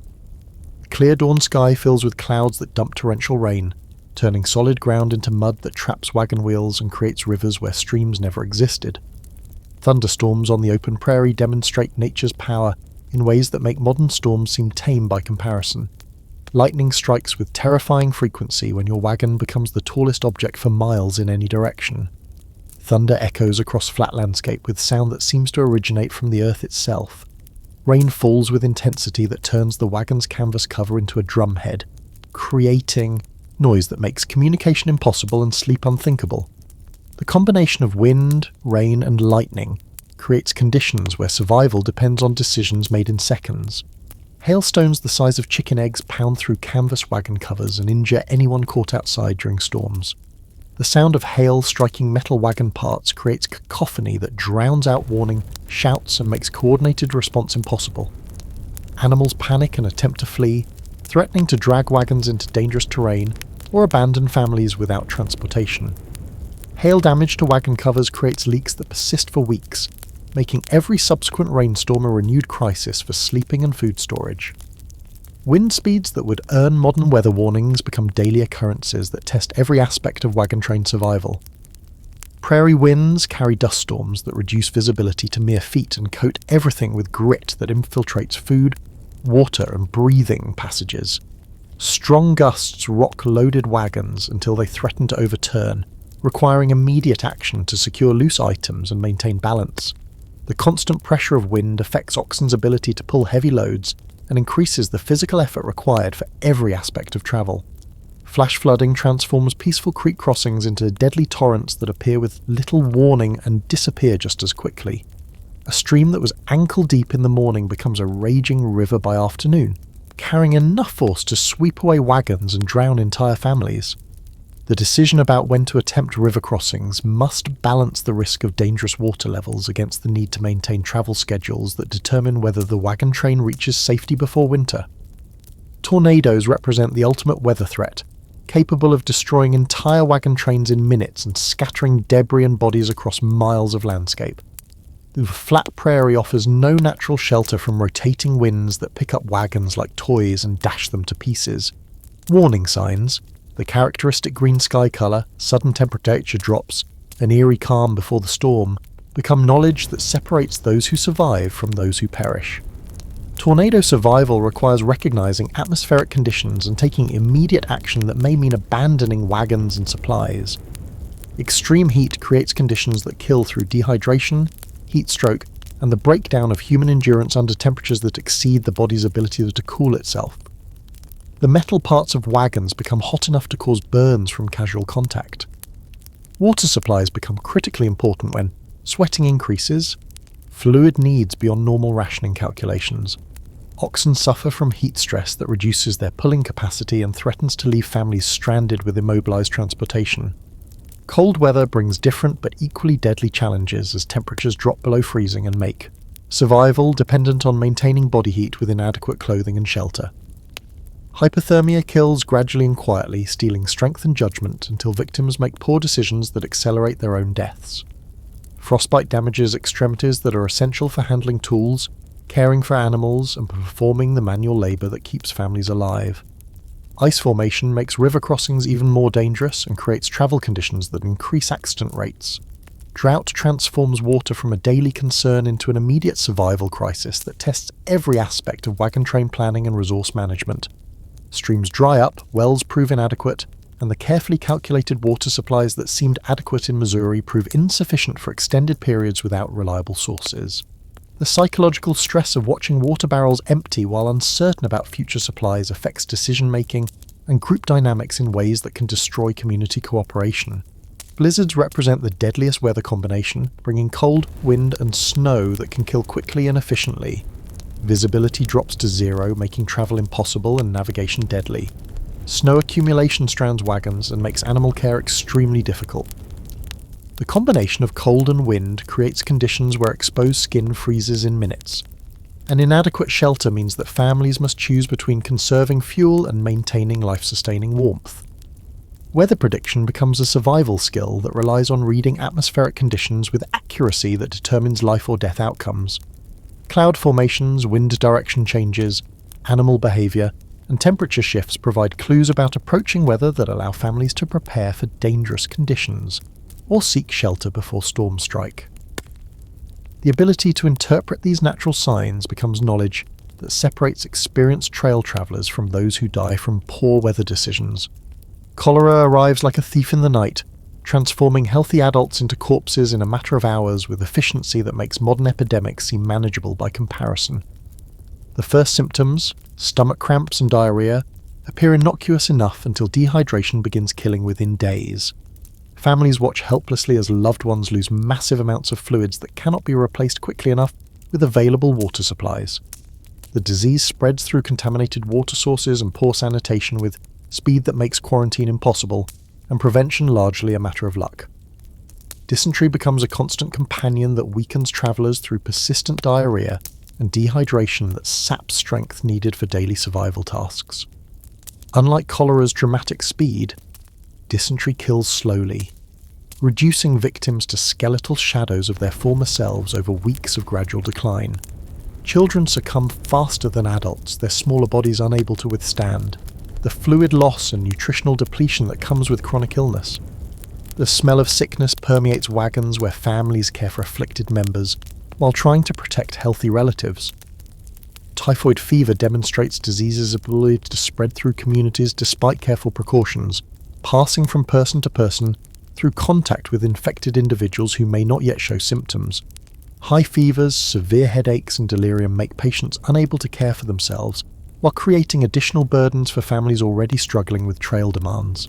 The clear dawn sky fills with clouds that dump torrential rain, turning solid ground into mud that traps wagon wheels and creates rivers where streams never existed. Thunderstorms on the open prairie demonstrate nature's power in ways that make modern storms seem tame by comparison. Lightning strikes with terrifying frequency when your wagon becomes the tallest object for miles in any direction. Thunder echoes across flat landscape with sound that seems to originate from the earth itself. Rain falls with intensity that turns the wagon's canvas cover into a drumhead, creating noise that makes communication impossible and sleep unthinkable. The combination of wind, rain, and lightning creates conditions where survival depends on decisions made in seconds. Hailstones the size of chicken eggs pound through canvas wagon covers and injure anyone caught outside during storms. The sound of hail striking metal wagon parts creates cacophony that drowns out warning, shouts, and makes coordinated response impossible. Animals panic and attempt to flee, threatening to drag wagons into dangerous terrain or abandon families without transportation. Hail damage to wagon covers creates leaks that persist for weeks, making every subsequent rainstorm a renewed crisis for sleeping and food storage. Wind speeds that would earn modern weather warnings become daily occurrences that test every aspect of wagon train survival. Prairie winds carry dust storms that reduce visibility to mere feet and coat everything with grit that infiltrates food, water, and breathing passages. Strong gusts rock loaded wagons until they threaten to overturn, requiring immediate action to secure loose items and maintain balance. The constant pressure of wind affects oxen's ability to pull heavy loads and increases the physical effort required for every aspect of travel. Flash flooding transforms peaceful creek crossings into deadly torrents that appear with little warning and disappear just as quickly. A stream that was ankle-deep in the morning becomes a raging river by afternoon, carrying enough force to sweep away wagons and drown entire families. The decision about when to attempt river crossings must balance the risk of dangerous water levels against the need to maintain travel schedules that determine whether the wagon train reaches safety before winter. Tornadoes represent the ultimate weather threat, capable of destroying entire wagon trains in minutes and scattering debris and bodies across miles of landscape. The flat prairie offers no natural shelter from rotating winds that pick up wagons like toys and dash them to pieces. Warning signs, the characteristic green sky colour, sudden temperature drops, an eerie calm before the storm, become knowledge that separates those who survive from those who perish. Tornado survival requires recognising atmospheric conditions and taking immediate action that may mean abandoning wagons and supplies. Extreme heat creates conditions that kill through dehydration, heat stroke, and the breakdown of human endurance under temperatures that exceed the body's ability to cool itself. The metal parts of wagons become hot enough to cause burns from casual contact. Water supplies become critically important when sweating increases, fluid needs beyond normal rationing calculations. Oxen suffer from heat stress that reduces their pulling capacity and threatens to leave families stranded with immobilized transportation. Cold weather brings different but equally deadly challenges as temperatures drop below freezing and make survival dependent on maintaining body heat with inadequate clothing and shelter. Hypothermia kills gradually and quietly, stealing strength and judgment until victims make poor decisions that accelerate their own deaths. Frostbite damages extremities that are essential for handling tools, caring for animals, and performing the manual labour that keeps families alive. Ice formation makes river crossings even more dangerous and creates travel conditions that increase accident rates. Drought transforms water from a daily concern into an immediate survival crisis that tests every aspect of wagon train planning and resource management. Streams dry up, wells prove inadequate, and the carefully calculated water supplies that seemed adequate in Missouri prove insufficient for extended periods without reliable sources. The psychological stress of watching water barrels empty while uncertain about future supplies affects decision-making and group dynamics in ways that can destroy community cooperation. Blizzards represent the deadliest weather combination, bringing cold, wind, and snow that can kill quickly and efficiently. Visibility drops to zero, making travel impossible and navigation deadly. Snow accumulation strands wagons and makes animal care extremely difficult. The combination of cold and wind creates conditions where exposed skin freezes in minutes. An inadequate shelter means that families must choose between conserving fuel and maintaining life-sustaining warmth. Weather prediction becomes a survival skill that relies on reading atmospheric conditions with accuracy that determines life or death outcomes. Cloud formations, wind direction changes, animal behaviour, and temperature shifts provide clues about approaching weather that allow families to prepare for dangerous conditions or seek shelter before storms strike. The ability to interpret these natural signs becomes knowledge that separates experienced trail travellers from those who die from poor weather decisions. Cholera arrives like a thief in the night, transforming healthy adults into corpses in a matter of hours with efficiency that makes modern epidemics seem manageable by comparison. The first symptoms, stomach cramps and diarrhea, appear innocuous enough until dehydration begins killing within days. Families watch helplessly as loved ones lose massive amounts of fluids that cannot be replaced quickly enough with available water supplies. The disease spreads through contaminated water sources and poor sanitation with speed that makes quarantine impossible, and prevention largely a matter of luck. Dysentery becomes a constant companion that weakens travellers through persistent diarrhea and dehydration that saps strength needed for daily survival tasks. Unlike cholera's dramatic speed, dysentery kills slowly, reducing victims to skeletal shadows of their former selves over weeks of gradual decline. Children succumb faster than adults, their smaller bodies unable to withstand the fluid loss and nutritional depletion that comes with chronic illness. The smell of sickness permeates wagons where families care for afflicted members while trying to protect healthy relatives. Typhoid fever demonstrates disease's ability to spread through communities despite careful precautions, passing from person to person through contact with infected individuals who may not yet show symptoms. High fevers, severe headaches, and delirium make patients unable to care for themselves, while creating additional burdens for families already struggling with trail demands.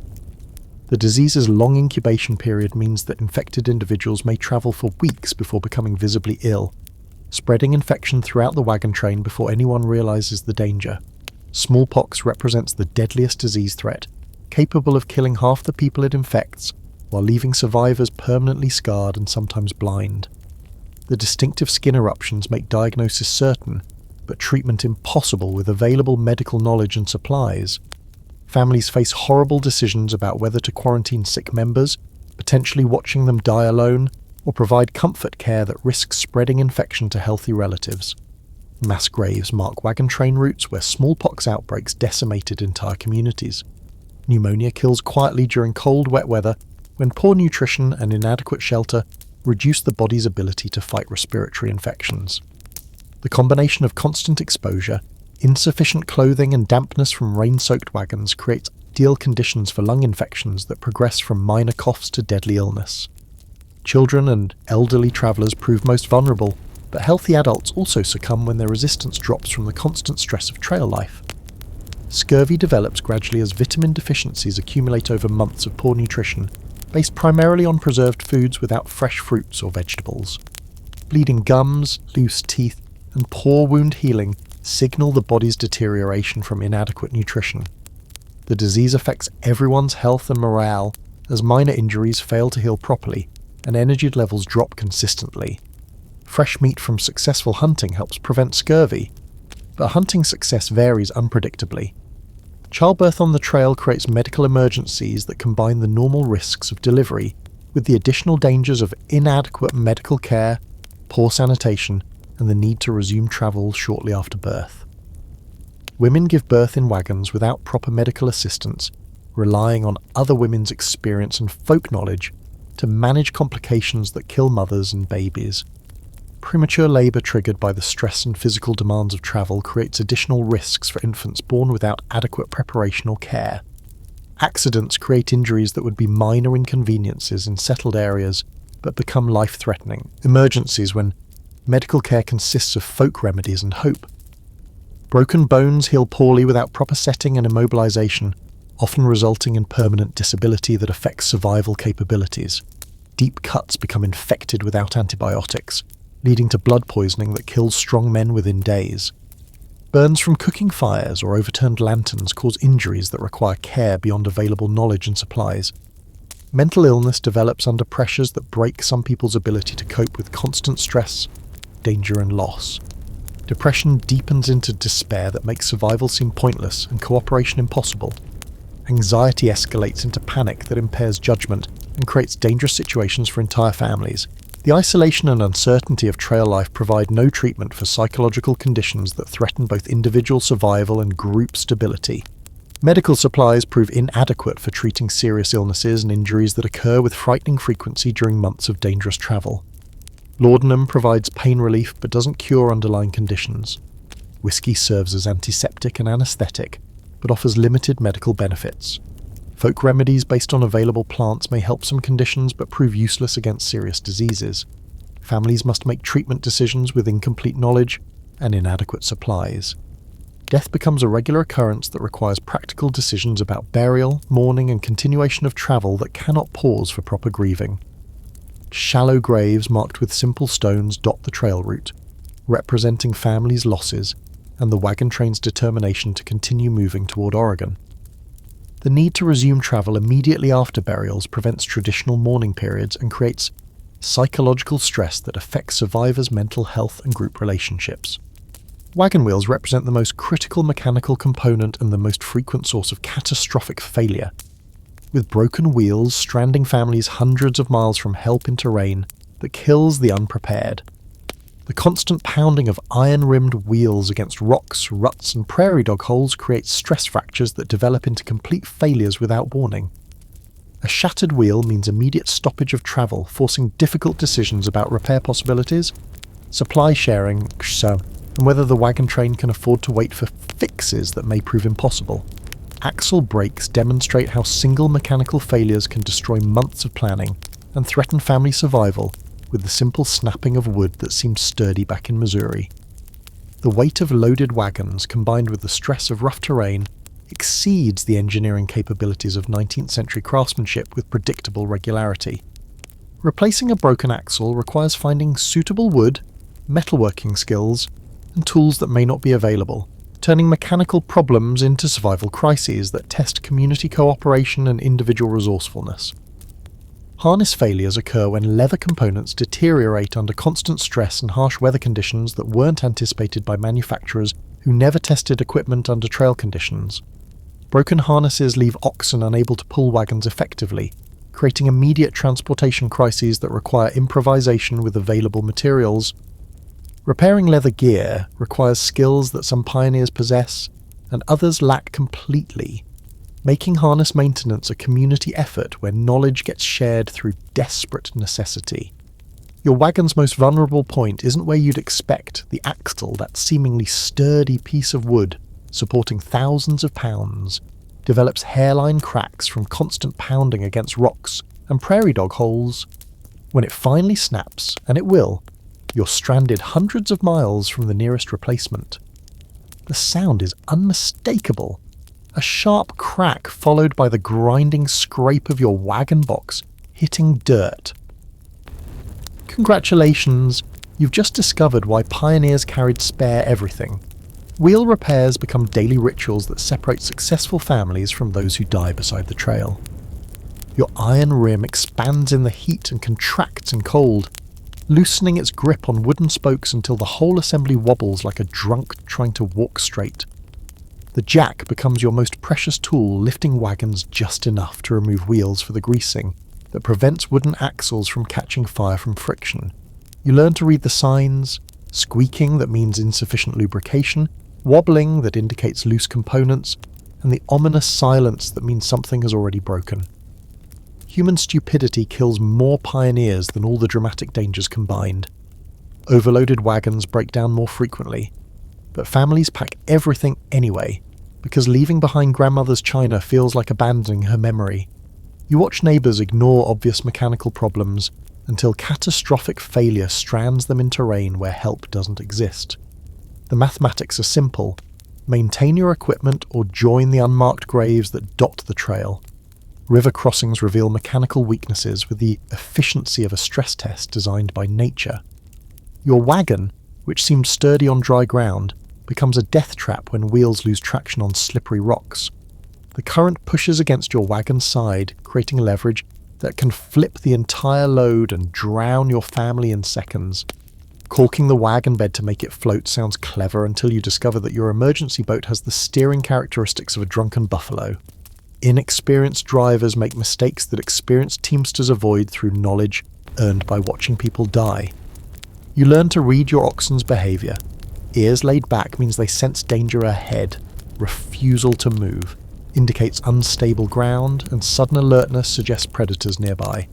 The disease's long incubation period means that infected individuals may travel for weeks before becoming visibly ill, spreading infection throughout the wagon train before anyone realizes the danger. Smallpox represents the deadliest disease threat, capable of killing half the people it infects, while leaving survivors permanently scarred and sometimes blind. The distinctive skin eruptions make diagnosis certain, but treatment impossible with available medical knowledge and supplies. Families face horrible decisions about whether to quarantine sick members, potentially watching them die alone, or provide comfort care that risks spreading infection to healthy relatives. Mass graves mark wagon train routes where smallpox outbreaks decimated entire communities. Pneumonia kills quietly during cold, wet weather, when poor nutrition and inadequate shelter reduce the body's ability to fight respiratory infections. The combination of constant exposure, insufficient clothing, and dampness from rain-soaked wagons creates ideal conditions for lung infections that progress from minor coughs to deadly illness. Children and elderly travellers prove most vulnerable, but healthy adults also succumb when their resistance drops from the constant stress of trail life. Scurvy develops gradually as vitamin deficiencies accumulate over months of poor nutrition, based primarily on preserved foods without fresh fruits or vegetables. Bleeding gums, loose teeth, and poor wound healing signal the body's deterioration from inadequate nutrition. The disease affects everyone's health and morale, as minor injuries fail to heal properly, and energy levels drop consistently. Fresh meat from successful hunting helps prevent scurvy, but hunting success varies unpredictably. Childbirth on the trail creates medical emergencies that combine the normal risks of delivery with the additional dangers of inadequate medical care, poor sanitation, and the need to resume travel shortly after birth. Women give birth in wagons without proper medical assistance, relying on other women's experience and folk knowledge to manage complications that kill mothers and babies. Premature labour triggered by the stress and physical demands of travel creates additional risks for infants born without adequate preparation or care. Accidents create injuries that would be minor inconveniences in settled areas but become life-threatening emergencies when medical care consists of folk remedies and hope. Broken bones heal poorly without proper setting and immobilization, often resulting in permanent disability that affects survival capabilities. Deep cuts become infected without antibiotics, leading to blood poisoning that kills strong men within days. Burns from cooking fires or overturned lanterns cause injuries that require care beyond available knowledge and supplies. Mental illness develops under pressures that break some people's ability to cope with constant stress, danger, and loss. Depression deepens into despair that makes survival seem pointless and cooperation impossible. Anxiety escalates into panic that impairs judgment and creates dangerous situations for entire families. The isolation and uncertainty of trail life provide no treatment for psychological conditions that threaten both individual survival and group stability. Medical supplies prove inadequate for treating serious illnesses and injuries that occur with frightening frequency during months of dangerous travel. Laudanum provides pain relief but doesn't cure underlying conditions. Whiskey serves as antiseptic and anesthetic, but offers limited medical benefits. Folk remedies based on available plants may help some conditions but prove useless against serious diseases. Families must make treatment decisions with incomplete knowledge and inadequate supplies. Death becomes a regular occurrence that requires practical decisions about burial, mourning, and continuation of travel that cannot pause for proper grieving. Shallow graves marked with simple stones dot the trail route, representing families' losses and the wagon train's determination to continue moving toward Oregon. The need to resume travel immediately after burials prevents traditional mourning periods and creates psychological stress that affects survivors' mental health and group relationships. Wagon wheels represent the most critical mechanical component and the most frequent source of catastrophic failure, with broken wheels stranding families hundreds of miles from help in terrain that kills the unprepared. The constant pounding of iron-rimmed wheels against rocks, ruts, and prairie dog holes creates stress fractures that develop into complete failures without warning. A shattered wheel means immediate stoppage of travel, forcing difficult decisions about repair possibilities, supply sharing, and whether the wagon train can afford to wait for fixes that may prove impossible. Axle breaks demonstrate how single mechanical failures can destroy months of planning and threaten family survival with the simple snapping of wood that seemed sturdy back in Missouri. The weight of loaded wagons, combined with the stress of rough terrain, exceeds the engineering capabilities of 19th century craftsmanship with predictable regularity. Replacing a broken axle requires finding suitable wood, metalworking skills, and tools that may not be available, turning mechanical problems into survival crises that test community cooperation and individual resourcefulness. Harness failures occur when leather components deteriorate under constant stress and harsh weather conditions that weren't anticipated by manufacturers who never tested equipment under trail conditions. Broken harnesses leave oxen unable to pull wagons effectively, creating immediate transportation crises that require improvisation with available materials. Repairing leather gear requires skills that some pioneers possess and others lack completely, making harness maintenance a community effort where knowledge gets shared through desperate necessity. Your wagon's most vulnerable point isn't where you'd expect the axle, that seemingly sturdy piece of wood supporting thousands of pounds, develops hairline cracks from constant pounding against rocks and prairie dog holes. When it finally snaps, and it will, you're stranded hundreds of miles from the nearest replacement. The sound is unmistakable. A sharp crack followed by the grinding scrape of your wagon box hitting dirt. Congratulations, you've just discovered why pioneers carried spare everything. Wheel repairs become daily rituals that separate successful families from those who die beside the trail. Your iron rim expands in the heat and contracts in cold, loosening its grip on wooden spokes until the whole assembly wobbles like a drunk trying to walk straight. The jack becomes your most precious tool, lifting wagons just enough to remove wheels for the greasing that prevents wooden axles from catching fire from friction. You learn to read the signs: squeaking that means insufficient lubrication, wobbling that indicates loose components, and the ominous silence that means something has already broken. Human stupidity kills more pioneers than all the dramatic dangers combined. Overloaded wagons break down more frequently, but families pack everything anyway, because leaving behind grandmother's china feels like abandoning her memory. You watch neighbours ignore obvious mechanical problems until catastrophic failure strands them in terrain where help doesn't exist. The mathematics are simple: maintain your equipment or join the unmarked graves that dot the trail. River crossings reveal mechanical weaknesses with the efficiency of a stress test designed by nature. Your wagon, which seemed sturdy on dry ground, becomes a death trap when wheels lose traction on slippery rocks. The current pushes against your wagon's side, creating leverage that can flip the entire load and drown your family in seconds. Caulking the wagon bed to make it float sounds clever until you discover that your emergency boat has the steering characteristics of a drunken buffalo. Inexperienced drivers make mistakes that experienced teamsters avoid through knowledge earned by watching people die. You learn to read your oxen's behaviour. Ears laid back means they sense danger ahead. Refusal to move indicates unstable ground, and sudden alertness suggests predators nearby.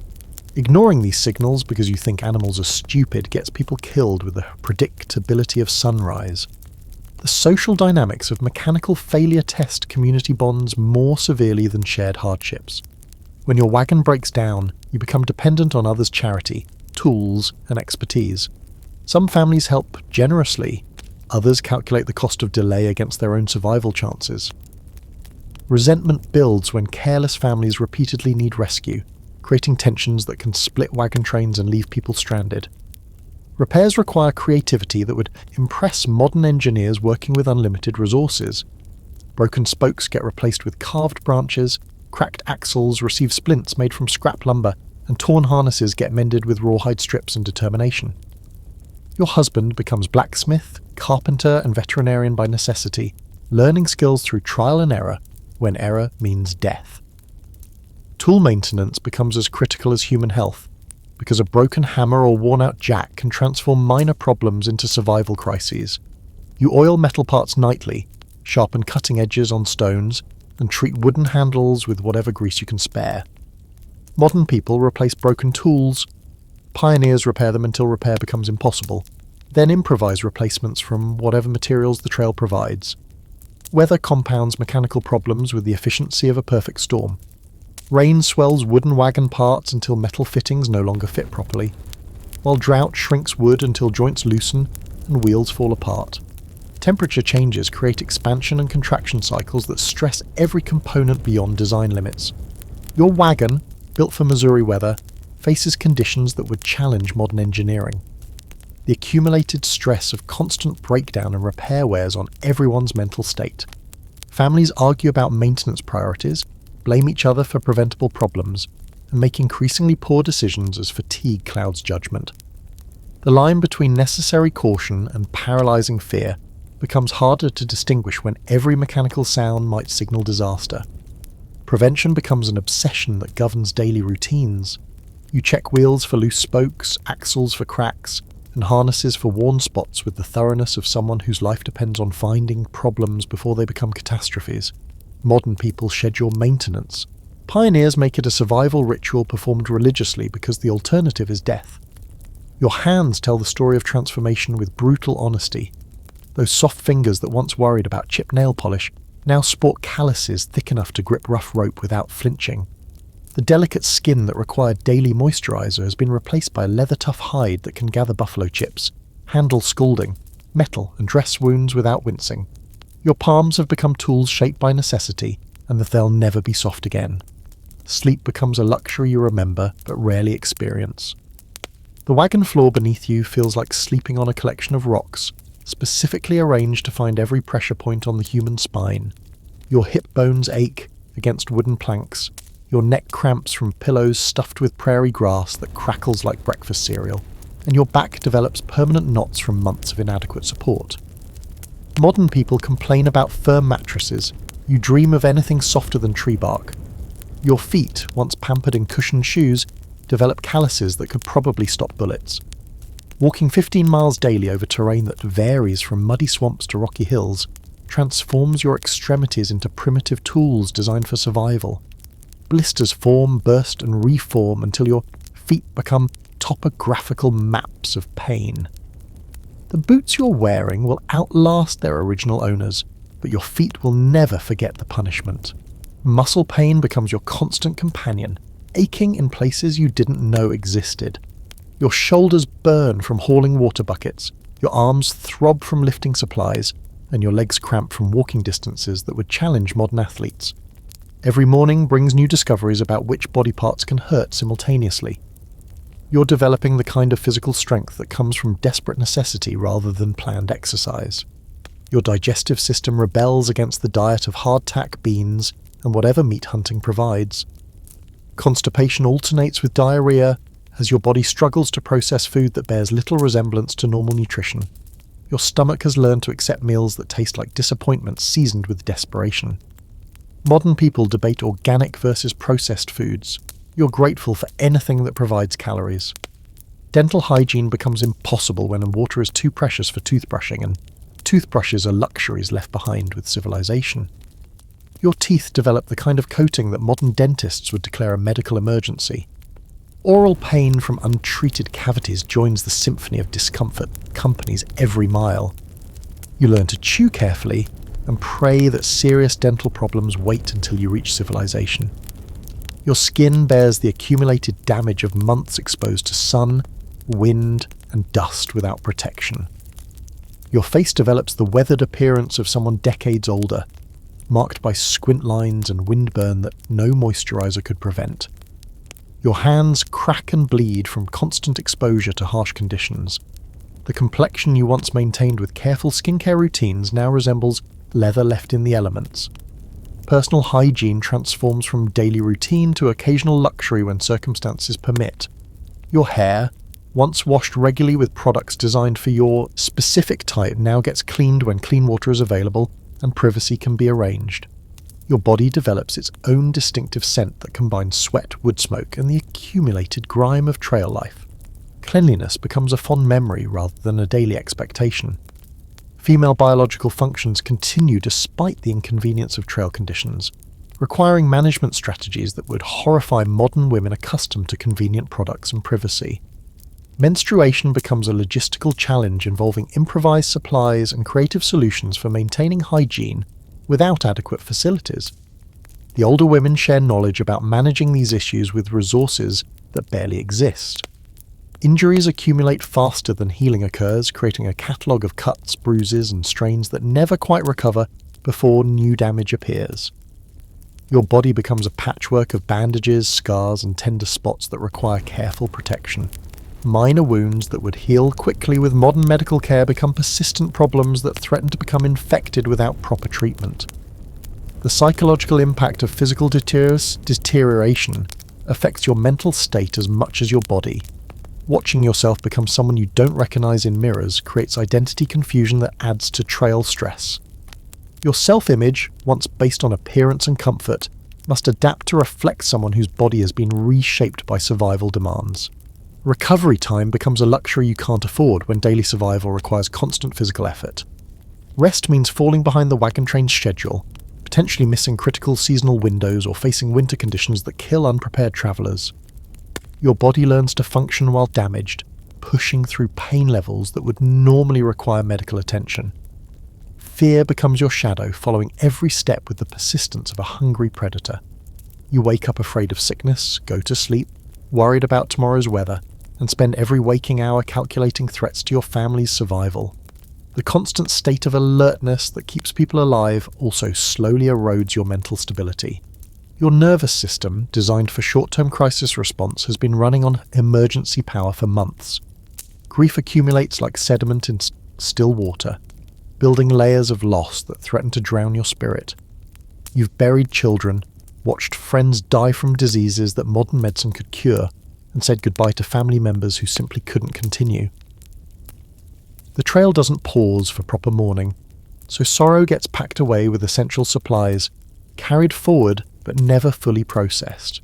Ignoring these signals because you think animals are stupid gets people killed with the predictability of sunrise. The social dynamics of mechanical failure test community bonds more severely than shared hardships. When your wagon breaks down, you become dependent on others' charity, tools, and expertise. Some families help generously, others calculate the cost of delay against their own survival chances. Resentment builds when careless families repeatedly need rescue, creating tensions that can split wagon trains and leave people stranded. Repairs require creativity that would impress modern engineers working with unlimited resources. Broken spokes get replaced with carved branches, cracked axles receive splints made from scrap lumber, and torn harnesses get mended with rawhide strips and determination. Your husband becomes blacksmith, carpenter, and veterinarian by necessity, learning skills through trial and error, when error means death. Tool maintenance becomes as critical as human health, because a broken hammer or worn-out jack can transform minor problems into survival crises. You oil metal parts nightly, sharpen cutting edges on stones, and treat wooden handles with whatever grease you can spare. Modern people replace broken tools. Pioneers repair them until repair becomes impossible, then improvise replacements from whatever materials the trail provides. Weather compounds mechanical problems with the efficiency of a perfect storm. Rain swells wooden wagon parts until metal fittings no longer fit properly. while drought shrinks wood until joints loosen and wheels fall apart. Temperature changes create expansion and contraction cycles that stress every component beyond design limits. Your wagon, built for Missouri weather, faces conditions that would challenge modern engineering. The accumulated stress of constant breakdown and repair wears on everyone's mental state. Families argue about maintenance priorities, blame each other for preventable problems, and make increasingly poor decisions as fatigue clouds judgment. The line between necessary caution and paralyzing fear becomes harder to distinguish when every mechanical sound might signal disaster. Prevention becomes an obsession that governs daily routines. You check wheels for loose spokes, axles for cracks, and harnesses for worn spots with the thoroughness of someone whose life depends on finding problems before they become catastrophes. Modern people schedule maintenance. Pioneers make it a survival ritual performed religiously because the alternative is death. Your hands tell the story of transformation with brutal honesty. Those soft fingers that once worried about chipped nail polish now sport calluses thick enough to grip rough rope without flinching. The delicate skin that required daily moisturizer has been replaced by a leather-tough hide that can gather buffalo chips, handle scalding, metal, and dress wounds without wincing. Your palms have become tools shaped by necessity, and that they'll never be soft again. Sleep becomes a luxury you remember, but rarely experience. The wagon floor beneath you feels like sleeping on a collection of rocks, specifically arranged to find every pressure point on the human spine. Your hip bones ache against wooden planks, your neck cramps from pillows stuffed with prairie grass that crackles like breakfast cereal, and your back develops permanent knots from months of inadequate support. Modern people complain about firm mattresses. You dream of anything softer than tree bark. Your feet, once pampered in cushioned shoes, develop calluses that could probably stop bullets. Walking 15 miles daily over terrain that varies from muddy swamps to rocky hills transforms your extremities into primitive tools designed for survival. Blisters form, burst, and reform until your feet become topographical maps of pain. The boots you're wearing will outlast their original owners, but your feet will never forget the punishment. Muscle pain becomes your constant companion, aching in places you didn't know existed. Your shoulders burn from hauling water buckets, your arms throb from lifting supplies, and your legs cramp from walking distances that would challenge modern athletes. Every morning brings new discoveries about which body parts can hurt simultaneously. You're developing the kind of physical strength that comes from desperate necessity rather than planned exercise. Your digestive system rebels against the diet of hardtack, beans, and whatever meat hunting provides. Constipation alternates with diarrhea as your body struggles to process food that bears little resemblance to normal nutrition. Your stomach has learned to accept meals that taste like disappointment seasoned with desperation. Modern people debate organic versus processed foods. You're grateful for anything that provides calories. Dental hygiene becomes impossible when water is too precious for toothbrushing, and toothbrushes are luxuries left behind with civilization. Your teeth develop the kind of coating that modern dentists would declare a medical emergency. Oral pain from untreated cavities joins the symphony of discomfort that accompanies every mile. You learn to chew carefully and pray that serious dental problems wait until you reach civilization. Your skin bears the accumulated damage of months exposed to sun, wind, and dust without protection. Your face develops the weathered appearance of someone decades older, marked by squint lines and windburn that no moisturizer could prevent. Your hands crack and bleed from constant exposure to harsh conditions. The complexion you once maintained with careful skincare routines now resembles leather left in the elements. Personal hygiene transforms from daily routine to occasional luxury when circumstances permit. Your hair, once washed regularly with products designed for your specific type, now gets cleaned when clean water is available and privacy can be arranged. Your body develops its own distinctive scent that combines sweat, wood smoke, and the accumulated grime of trail life. Cleanliness becomes a fond memory rather than a daily expectation. Female biological functions continue despite the inconvenience of trail conditions, requiring management strategies that would horrify modern women accustomed to convenient products and privacy. Menstruation becomes a logistical challenge involving improvised supplies and creative solutions for maintaining hygiene without adequate facilities. The older women share knowledge about managing these issues with resources that barely exist. Injuries accumulate faster than healing occurs, creating a catalogue of cuts, bruises, and strains that never quite recover before new damage appears. Your body becomes a patchwork of bandages, scars, and tender spots that require careful protection. Minor wounds that would heal quickly with modern medical care become persistent problems that threaten to become infected without proper treatment. The psychological impact of physical deterioration affects your mental state as much as your body. Watching yourself become someone you don't recognize in mirrors creates identity confusion that adds to trail stress. Your self-image, once based on appearance and comfort, must adapt to reflect someone whose body has been reshaped by survival demands. Recovery time becomes a luxury you can't afford when daily survival requires constant physical effort. Rest means falling behind the wagon train's schedule, potentially missing critical seasonal windows or facing winter conditions that kill unprepared travellers. Your body learns to function while damaged, pushing through pain levels that would normally require medical attention. Fear becomes your shadow, following every step with the persistence of a hungry predator. You wake up afraid of sickness, go to sleep, worried about tomorrow's weather, and spend every waking hour calculating threats to your family's survival. The constant state of alertness that keeps people alive also slowly erodes your mental stability. Your nervous system, designed for short-term crisis response, has been running on emergency power for months. Grief accumulates like sediment in still water, building layers of loss that threaten to drown your spirit. You've buried children, watched friends die from diseases that modern medicine could cure, and said goodbye to family members who simply couldn't continue. The trail doesn't pause for proper mourning, so sorrow gets packed away with essential supplies, carried forward but never fully processed.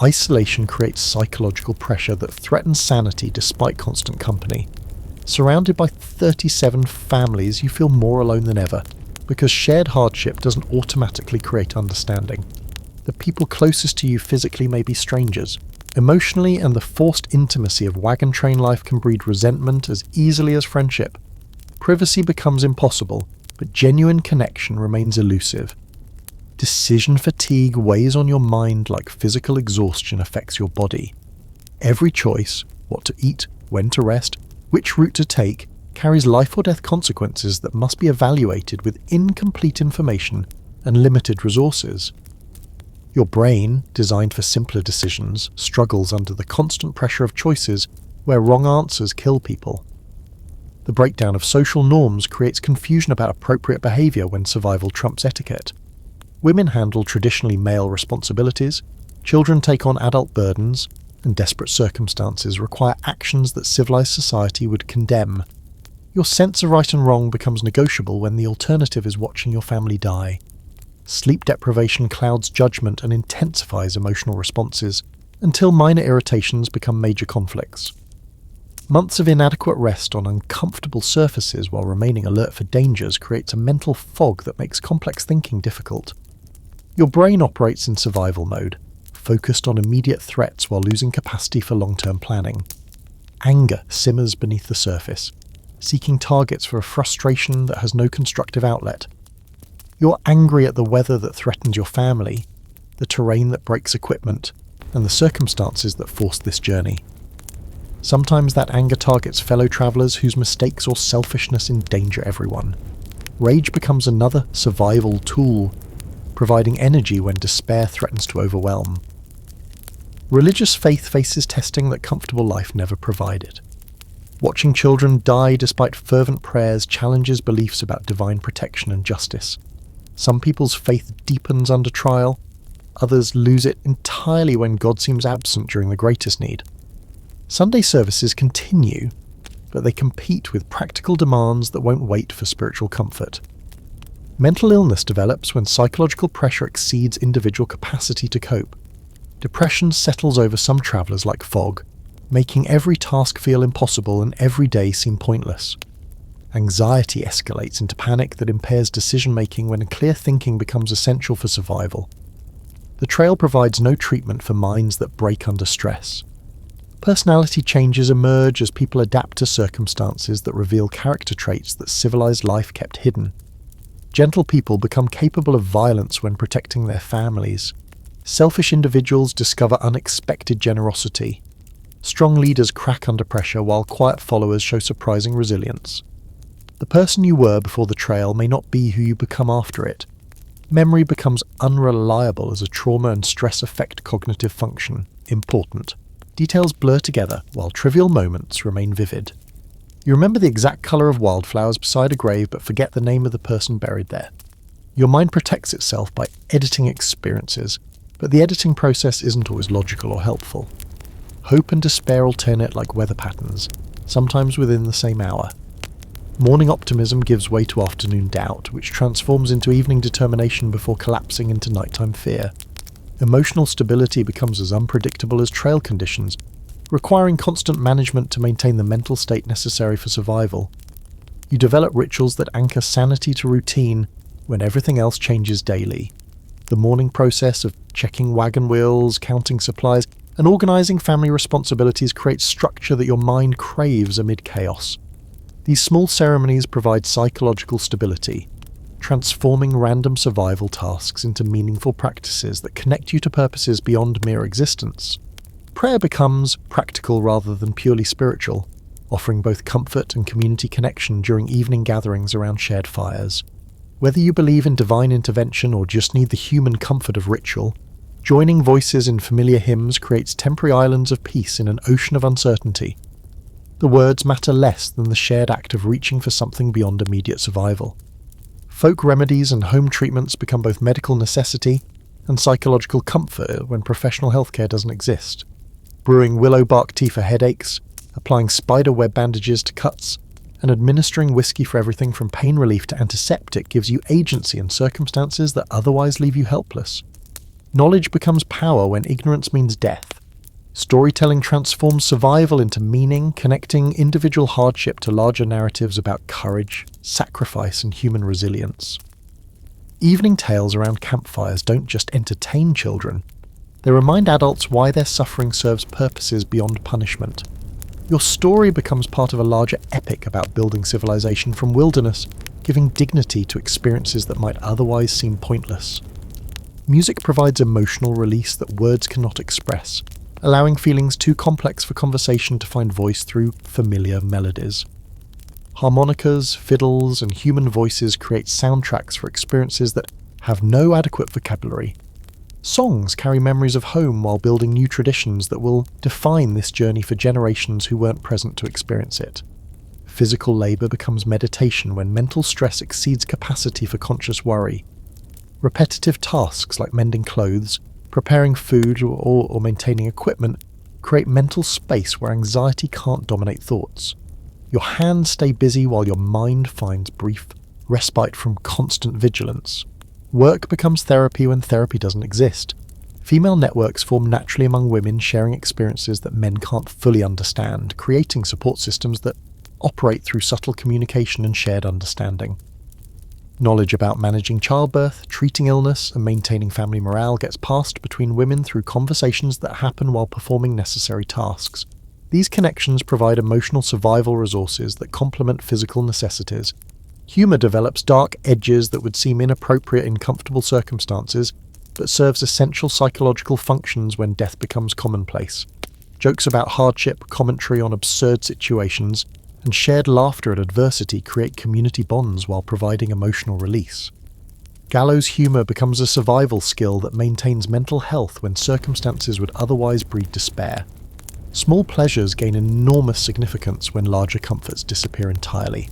Isolation creates psychological pressure that threatens sanity despite constant company. Surrounded by 37 families, you feel more alone than ever, because shared hardship doesn't automatically create understanding. The people closest to you physically may be strangers. Emotionally, and the forced intimacy of wagon train life can breed resentment as easily as friendship. Privacy becomes impossible, but genuine connection remains elusive. Decision fatigue weighs on your mind like physical exhaustion affects your body. Every choice, what to eat, when to rest, which route to take, carries life or death consequences that must be evaluated with incomplete information and limited resources. Your brain, designed for simpler decisions, struggles under the constant pressure of choices where wrong answers kill people. The breakdown of social norms creates confusion about appropriate behaviour when survival trumps etiquette. Women handle traditionally male responsibilities, children take on adult burdens, and desperate circumstances require actions that civilized society would condemn. Your sense of right and wrong becomes negotiable when the alternative is watching your family die. Sleep deprivation clouds judgment and intensifies emotional responses, until minor irritations become major conflicts. Months of inadequate rest on uncomfortable surfaces while remaining alert for dangers creates a mental fog that makes complex thinking difficult. Your brain operates in survival mode, focused on immediate threats while losing capacity for long-term planning. Anger simmers beneath the surface, seeking targets for a frustration that has no constructive outlet. You're angry at the weather that threatens your family, the terrain that breaks equipment, and the circumstances that forced this journey. Sometimes that anger targets fellow travellers whose mistakes or selfishness endanger everyone. Rage becomes another survival tool, providing energy when despair threatens to overwhelm. Religious faith faces testing that comfortable life never provided. Watching children die despite fervent prayers challenges beliefs about divine protection and justice. Some people's faith deepens under trial, others lose it entirely when God seems absent during the greatest need. Sunday services continue, but they compete with practical demands that won't wait for spiritual comfort. Mental illness develops when psychological pressure exceeds individual capacity to cope. Depression settles over some travellers like fog, making every task feel impossible and every day seem pointless. Anxiety escalates into panic that impairs decision-making when clear thinking becomes essential for survival. The trail provides no treatment for minds that break under stress. Personality changes emerge as people adapt to circumstances that reveal character traits that civilized life kept hidden. Gentle people become capable of violence when protecting their families. Selfish individuals discover unexpected generosity. Strong leaders crack under pressure while quiet followers show surprising resilience. The person you were before the trail may not be who you become after it. Memory becomes unreliable as a trauma and stress affect cognitive function. Important. Details blur together while trivial moments remain vivid. You remember the exact colour of wildflowers beside a grave but forget the name of the person buried there. Your mind protects itself by editing experiences, but the editing process isn't always logical or helpful. Hope and despair alternate like weather patterns, sometimes within the same hour. Morning optimism gives way to afternoon doubt, which transforms into evening determination before collapsing into nighttime fear. Emotional stability becomes as unpredictable as trail conditions, requiring constant management to maintain the mental state necessary for survival. You develop rituals that anchor sanity to routine when everything else changes daily. The morning process of checking wagon wheels, counting supplies, and organising family responsibilities creates structure that your mind craves amid chaos. These small ceremonies provide psychological stability, transforming random survival tasks into meaningful practices that connect you to purposes beyond mere existence. Prayer becomes practical rather than purely spiritual, offering both comfort and community connection during evening gatherings around shared fires. Whether you believe in divine intervention or just need the human comfort of ritual, joining voices in familiar hymns creates temporary islands of peace in an ocean of uncertainty. The words matter less than the shared act of reaching for something beyond immediate survival. Folk remedies and home treatments become both medical necessity and psychological comfort when professional healthcare doesn't exist. Brewing willow bark tea for headaches, applying spider web bandages to cuts, and administering whiskey for everything from pain relief to antiseptic gives you agency in circumstances that otherwise leave you helpless. Knowledge becomes power when ignorance means death. Storytelling transforms survival into meaning, connecting individual hardship to larger narratives about courage, sacrifice, and human resilience. Evening tales around campfires don't just entertain children. They remind adults why their suffering serves purposes beyond punishment. Your story becomes part of a larger epic about building civilization from wilderness, giving dignity to experiences that might otherwise seem pointless. Music provides emotional release that words cannot express, allowing feelings too complex for conversation to find voice through familiar melodies. Harmonicas, fiddles, and human voices create soundtracks for experiences that have no adequate vocabulary. Songs carry memories of home while building new traditions that will define this journey for generations who weren't present to experience it. Physical labour becomes meditation when mental stress exceeds capacity for conscious worry. Repetitive tasks like mending clothes, preparing food, or maintaining equipment create mental space where anxiety can't dominate thoughts. Your hands stay busy while your mind finds brief respite from constant vigilance. Work becomes therapy when therapy doesn't exist. Female networks form naturally among women sharing experiences that men can't fully understand, creating support systems that operate through subtle communication and shared understanding. Knowledge about managing childbirth, treating illness, and maintaining family morale gets passed between women through conversations that happen while performing necessary tasks. These connections provide emotional survival resources that complement physical necessities. Humour develops dark edges that would seem inappropriate in comfortable circumstances, but serves essential psychological functions when death becomes commonplace. Jokes about hardship, commentary on absurd situations, and shared laughter at adversity create community bonds while providing emotional release. Gallows humour becomes a survival skill that maintains mental health when circumstances would otherwise breed despair. Small pleasures gain enormous significance when larger comforts disappear entirely.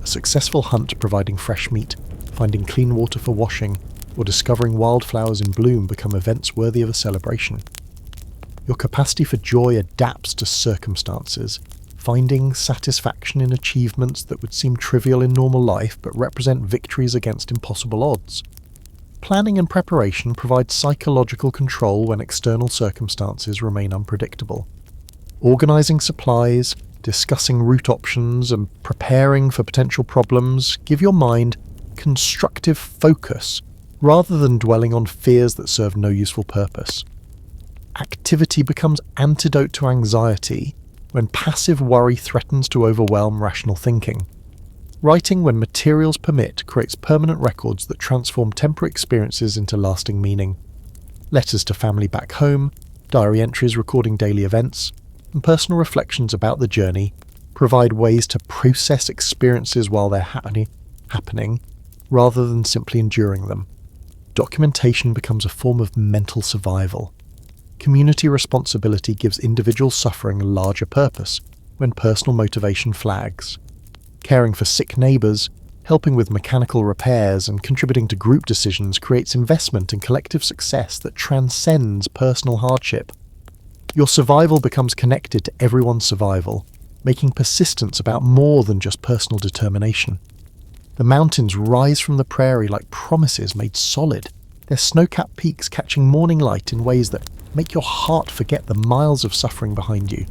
A successful hunt providing fresh meat, finding clean water for washing, or discovering wildflowers in bloom become events worthy of a celebration. Your capacity for joy adapts to circumstances, finding satisfaction in achievements that would seem trivial in normal life but represent victories against impossible odds. Planning and preparation provide psychological control when external circumstances remain unpredictable. Organising supplies, discussing route options, and preparing for potential problems give your mind constructive focus rather than dwelling on fears that serve no useful purpose. Activity becomes antidote to anxiety when passive worry threatens to overwhelm rational thinking. Writing, when materials permit, creates permanent records that transform temporary experiences into lasting meaning. Letters to family back home, diary entries recording daily events, and personal reflections about the journey provide ways to process experiences while they're happening, rather than simply enduring them. Documentation becomes a form of mental survival. Community responsibility gives individual suffering a larger purpose when personal motivation flags. Caring for sick neighbours, helping with mechanical repairs, and contributing to group decisions creates investment in collective success that transcends personal hardship. Your survival becomes connected to everyone's survival, making persistence about more than just personal determination. The mountains rise from the prairie like promises made solid, their snow-capped peaks catching morning light in ways that make your heart forget the miles of suffering behind you.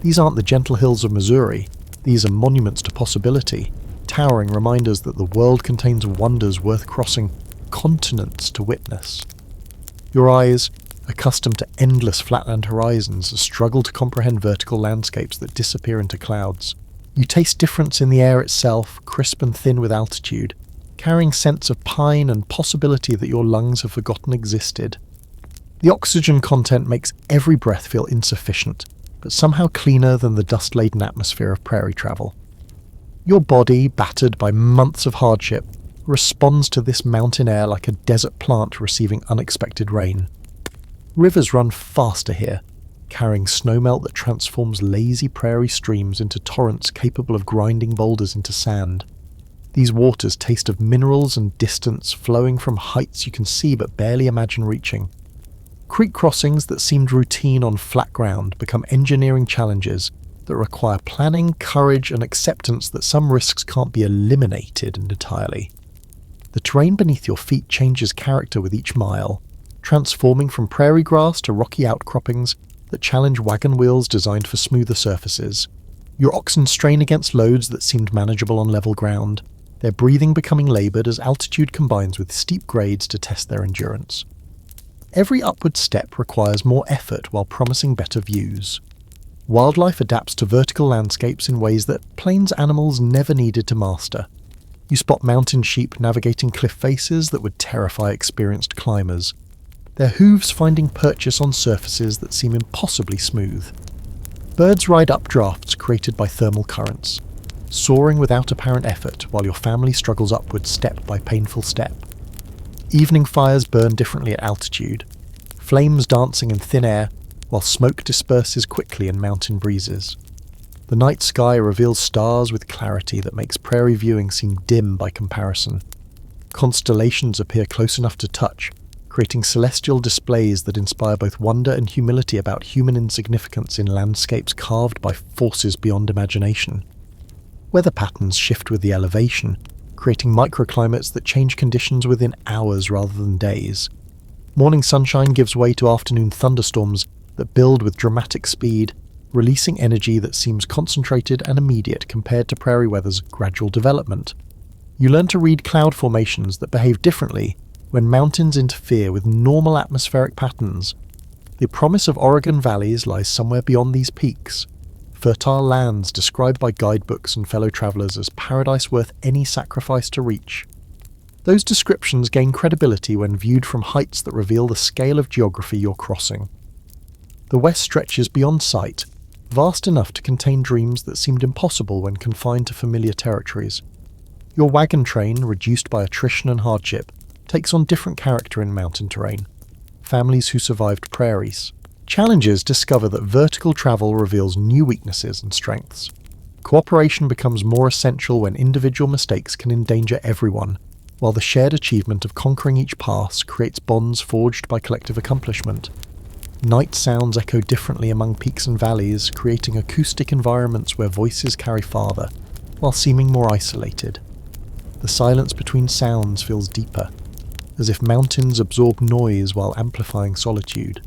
These aren't the gentle hills of Missouri, these are monuments to possibility, towering reminders that the world contains wonders worth crossing continents to witness. Your eyes, accustomed to endless flatland horizons, struggle to comprehend vertical landscapes that disappear into clouds. You taste difference in the air itself, crisp and thin with altitude, carrying sense of pine and possibility that your lungs have forgotten existed. The oxygen content makes every breath feel insufficient, but somehow cleaner than the dust-laden atmosphere of prairie travel. Your body, battered by months of hardship, responds to this mountain air like a desert plant receiving unexpected rain. Rivers run faster here, carrying snowmelt that transforms lazy prairie streams into torrents capable of grinding boulders into sand. These waters taste of minerals and distance, flowing from heights you can see but barely imagine reaching. Creek crossings that seemed routine on flat ground become engineering challenges that require planning, courage, and acceptance that some risks can't be eliminated entirely. The terrain beneath your feet changes character with each mile, transforming from prairie grass to rocky outcroppings that challenge wagon wheels designed for smoother surfaces. Your oxen strain against loads that seemed manageable on level ground, their breathing becoming laboured as altitude combines with steep grades to test their endurance. Every upward step requires more effort while promising better views. Wildlife adapts to vertical landscapes in ways that plains animals never needed to master. You spot mountain sheep navigating cliff faces that would terrify experienced climbers, their hooves finding purchase on surfaces that seem impossibly smooth. Birds ride updrafts created by thermal currents, soaring without apparent effort while your family struggles upward step by painful step. Evening fires burn differently at altitude, flames dancing in thin air while smoke disperses quickly in mountain breezes. The night sky reveals stars with clarity that makes prairie viewing seem dim by comparison. Constellations appear close enough to touch, creating celestial displays that inspire both wonder and humility about human insignificance in landscapes carved by forces beyond imagination. Weather patterns shift with the elevation, creating microclimates that change conditions within hours rather than days. Morning sunshine gives way to afternoon thunderstorms that build with dramatic speed, releasing energy that seems concentrated and immediate compared to prairie weather's gradual development. You learn to read cloud formations that behave differently when mountains interfere with normal atmospheric patterns. The promise of Oregon valleys lies somewhere beyond these peaks, fertile lands described by guidebooks and fellow travelers as paradise worth any sacrifice to reach. Those descriptions gain credibility when viewed from heights that reveal the scale of geography you're crossing. The west stretches beyond sight, vast enough to contain dreams that seemed impossible when confined to familiar territories. Your wagon train, reduced by attrition and hardship, takes on different character in mountain terrain. Families who survived prairies. Challenges discover that vertical travel reveals new weaknesses and strengths. Cooperation becomes more essential when individual mistakes can endanger everyone, while the shared achievement of conquering each pass creates bonds forged by collective accomplishment. Night sounds echo differently among peaks and valleys, creating acoustic environments where voices carry farther, while seeming more isolated. The silence between sounds feels deeper, as if mountains absorb noise while amplifying solitude.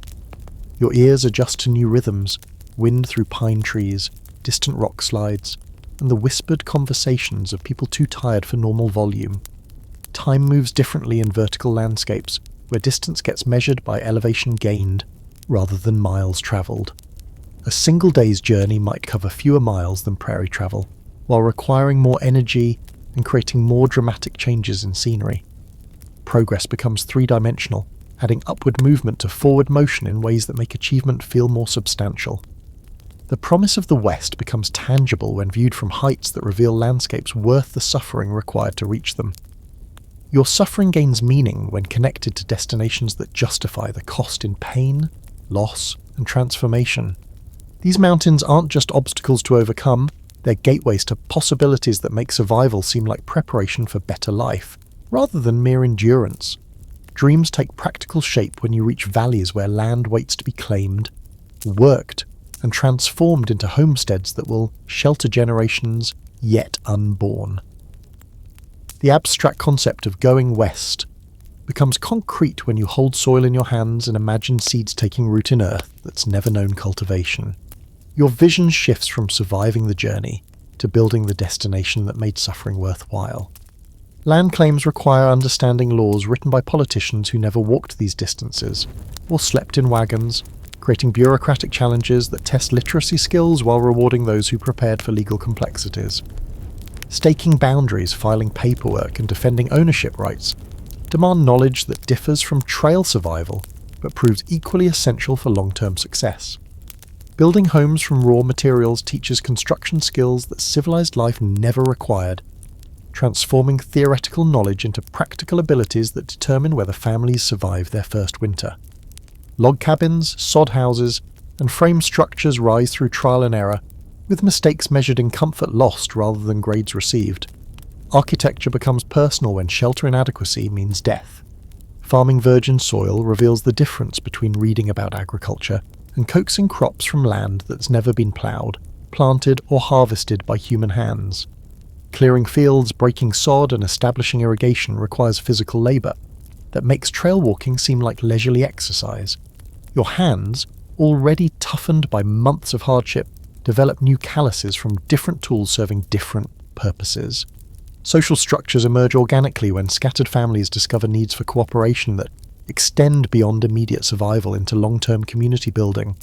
Your ears adjust to new rhythms, wind through pine trees, distant rock slides, and the whispered conversations of people too tired for normal volume. Time moves differently in vertical landscapes, where distance gets measured by elevation gained, rather than miles travelled. A single day's journey might cover fewer miles than prairie travel, while requiring more energy and creating more dramatic changes in scenery. Progress becomes three-dimensional, adding upward movement to forward motion in ways that make achievement feel more substantial. The promise of the West becomes tangible when viewed from heights that reveal landscapes worth the suffering required to reach them. Your suffering gains meaning when connected to destinations that justify the cost in pain, loss, and transformation. These mountains aren't just obstacles to overcome, they're gateways to possibilities that make survival seem like preparation for better life, rather than mere endurance. Dreams take practical shape when you reach valleys where land waits to be claimed, worked, and transformed into homesteads that will shelter generations yet unborn. The abstract concept of going west becomes concrete when you hold soil in your hands and imagine seeds taking root in earth that's never known cultivation. Your vision shifts from surviving the journey to building the destination that made suffering worthwhile. Land claims require understanding laws written by politicians who never walked these distances, or slept in wagons, creating bureaucratic challenges that test literacy skills while rewarding those who prepared for legal complexities. Staking boundaries, filing paperwork, and defending ownership rights demand knowledge that differs from trail survival, but proves equally essential for long-term success. Building homes from raw materials teaches construction skills that civilized life never required, transforming theoretical knowledge into practical abilities that determine whether families survive their first winter. Log cabins, sod houses, and frame structures rise through trial and error, with mistakes measured in comfort lost rather than grades received. Architecture becomes personal when shelter inadequacy means death. Farming virgin soil reveals the difference between reading about agriculture and coaxing crops from land that's never been ploughed, planted, or harvested by human hands. Clearing fields, breaking sod, and establishing irrigation requires physical labour that makes trail walking seem like leisurely exercise. Your hands, already toughened by months of hardship, develop new calluses from different tools serving different purposes. Social structures emerge organically when scattered families discover needs for cooperation that extend beyond immediate survival into long-term community building.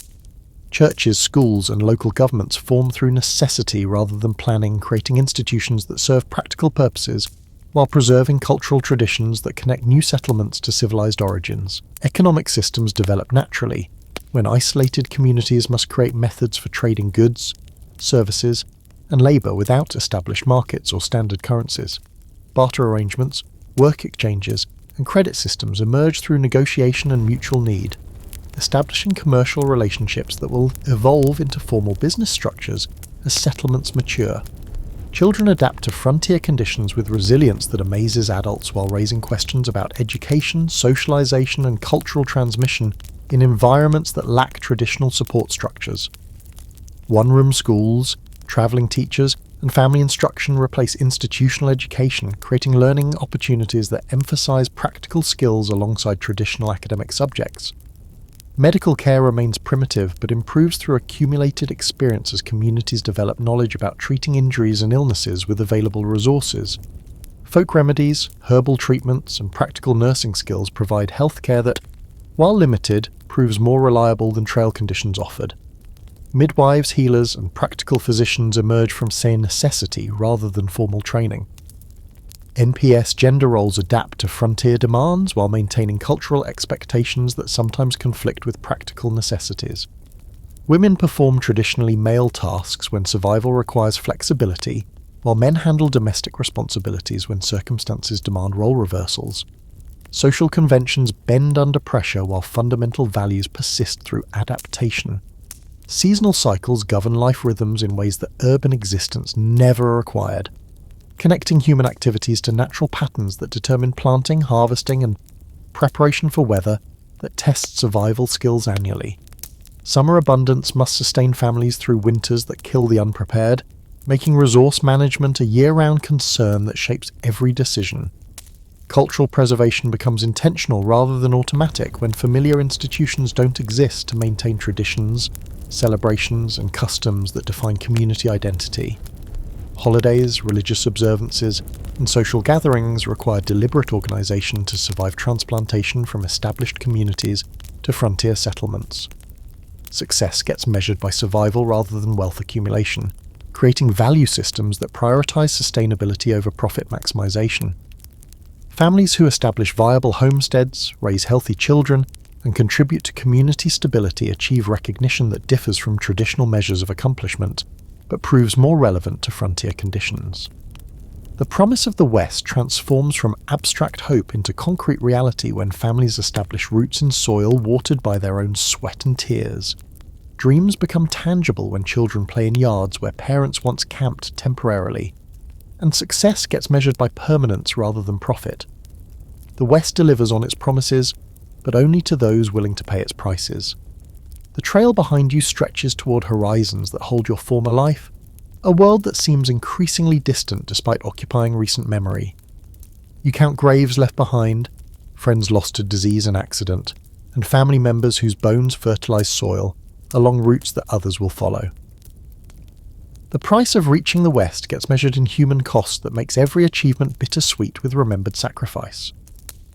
Churches, schools, and local governments form through necessity rather than planning, creating institutions that serve practical purposes while preserving cultural traditions that connect new settlements to civilized origins. Economic systems develop naturally, when isolated communities must create methods for trading goods, services, and labour without established markets or standard currencies. Barter arrangements, work exchanges, and credit systems emerge through negotiation and mutual need, establishing commercial relationships that will evolve into formal business structures as settlements mature. Children adapt to frontier conditions with resilience that amazes adults while raising questions about education, socialization, and cultural transmission in environments that lack traditional support structures. One-room schools, traveling teachers, and family instruction replace institutional education, creating learning opportunities that emphasize practical skills alongside traditional academic subjects. Medical care remains primitive but improves through accumulated experience as communities develop knowledge about treating injuries and illnesses with available resources. Folk remedies, herbal treatments, and practical nursing skills provide healthcare that, while limited, proves more reliable than trail conditions offered. Midwives, healers, and practical physicians emerge from, say, necessity rather than formal training. NPS gender roles adapt to frontier demands while maintaining cultural expectations that sometimes conflict with practical necessities. Women perform traditionally male tasks when survival requires flexibility, while men handle domestic responsibilities when circumstances demand role reversals. Social conventions bend under pressure while fundamental values persist through adaptation. Seasonal cycles govern life rhythms in ways that urban existence never required, connecting human activities to natural patterns that determine planting, harvesting, and preparation for weather that test survival skills annually. Summer abundance must sustain families through winters that kill the unprepared, making resource management a year-round concern that shapes every decision. Cultural preservation becomes intentional rather than automatic when familiar institutions don't exist to maintain traditions, celebrations, and customs that define community identity. Holidays, religious observances, and social gatherings require deliberate organisation to survive transplantation from established communities to frontier settlements. Success gets measured by survival rather than wealth accumulation, creating value systems that prioritise sustainability over profit maximisation. Families who establish viable homesteads, raise healthy children, and contribute to community stability achieve recognition that differs from traditional measures of accomplishment, but proves more relevant to frontier conditions. The promise of the West transforms from abstract hope into concrete reality when families establish roots in soil watered by their own sweat and tears. Dreams become tangible when children play in yards where parents once camped temporarily, and success gets measured by permanence rather than profit. The West delivers on its promises, but only to those willing to pay its prices. The trail behind you stretches toward horizons that hold your former life, a world that seems increasingly distant despite occupying recent memory. You count graves left behind, friends lost to disease and accident, and family members whose bones fertilize soil, along routes that others will follow. The price of reaching the West gets measured in human cost that makes every achievement bittersweet with remembered sacrifice.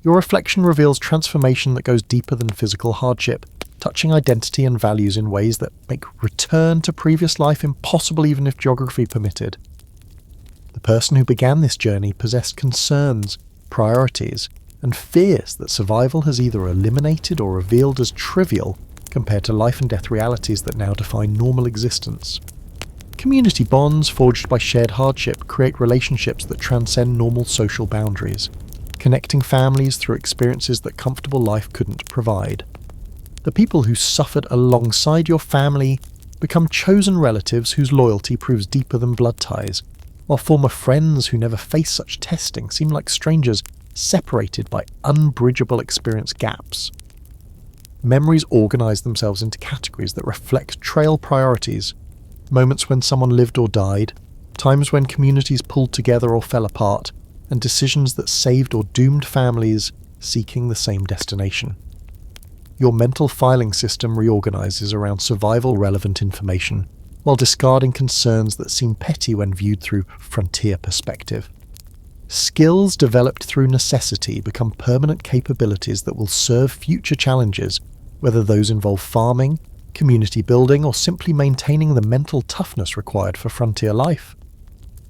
Your reflection reveals transformation that goes deeper than physical hardship, touching identity and values in ways that make return to previous life impossible even if geography permitted. The person who began this journey possessed concerns, priorities, and fears that survival has either eliminated or revealed as trivial compared to life and death realities that now define normal existence. Community bonds forged by shared hardship create relationships that transcend normal social boundaries, connecting families through experiences that comfortable life couldn't provide. The people who suffered alongside your family become chosen relatives whose loyalty proves deeper than blood ties, while former friends who never face such testing seem like strangers separated by unbridgeable experience gaps. Memories organize themselves into categories that reflect trail priorities: moments when someone lived or died, times when communities pulled together or fell apart, and decisions that saved or doomed families seeking the same destination. Your mental filing system reorganizes around survival-relevant information, while discarding concerns that seem petty when viewed through frontier perspective. Skills developed through necessity become permanent capabilities that will serve future challenges, whether those involve farming, community building, or simply maintaining the mental toughness required for frontier life.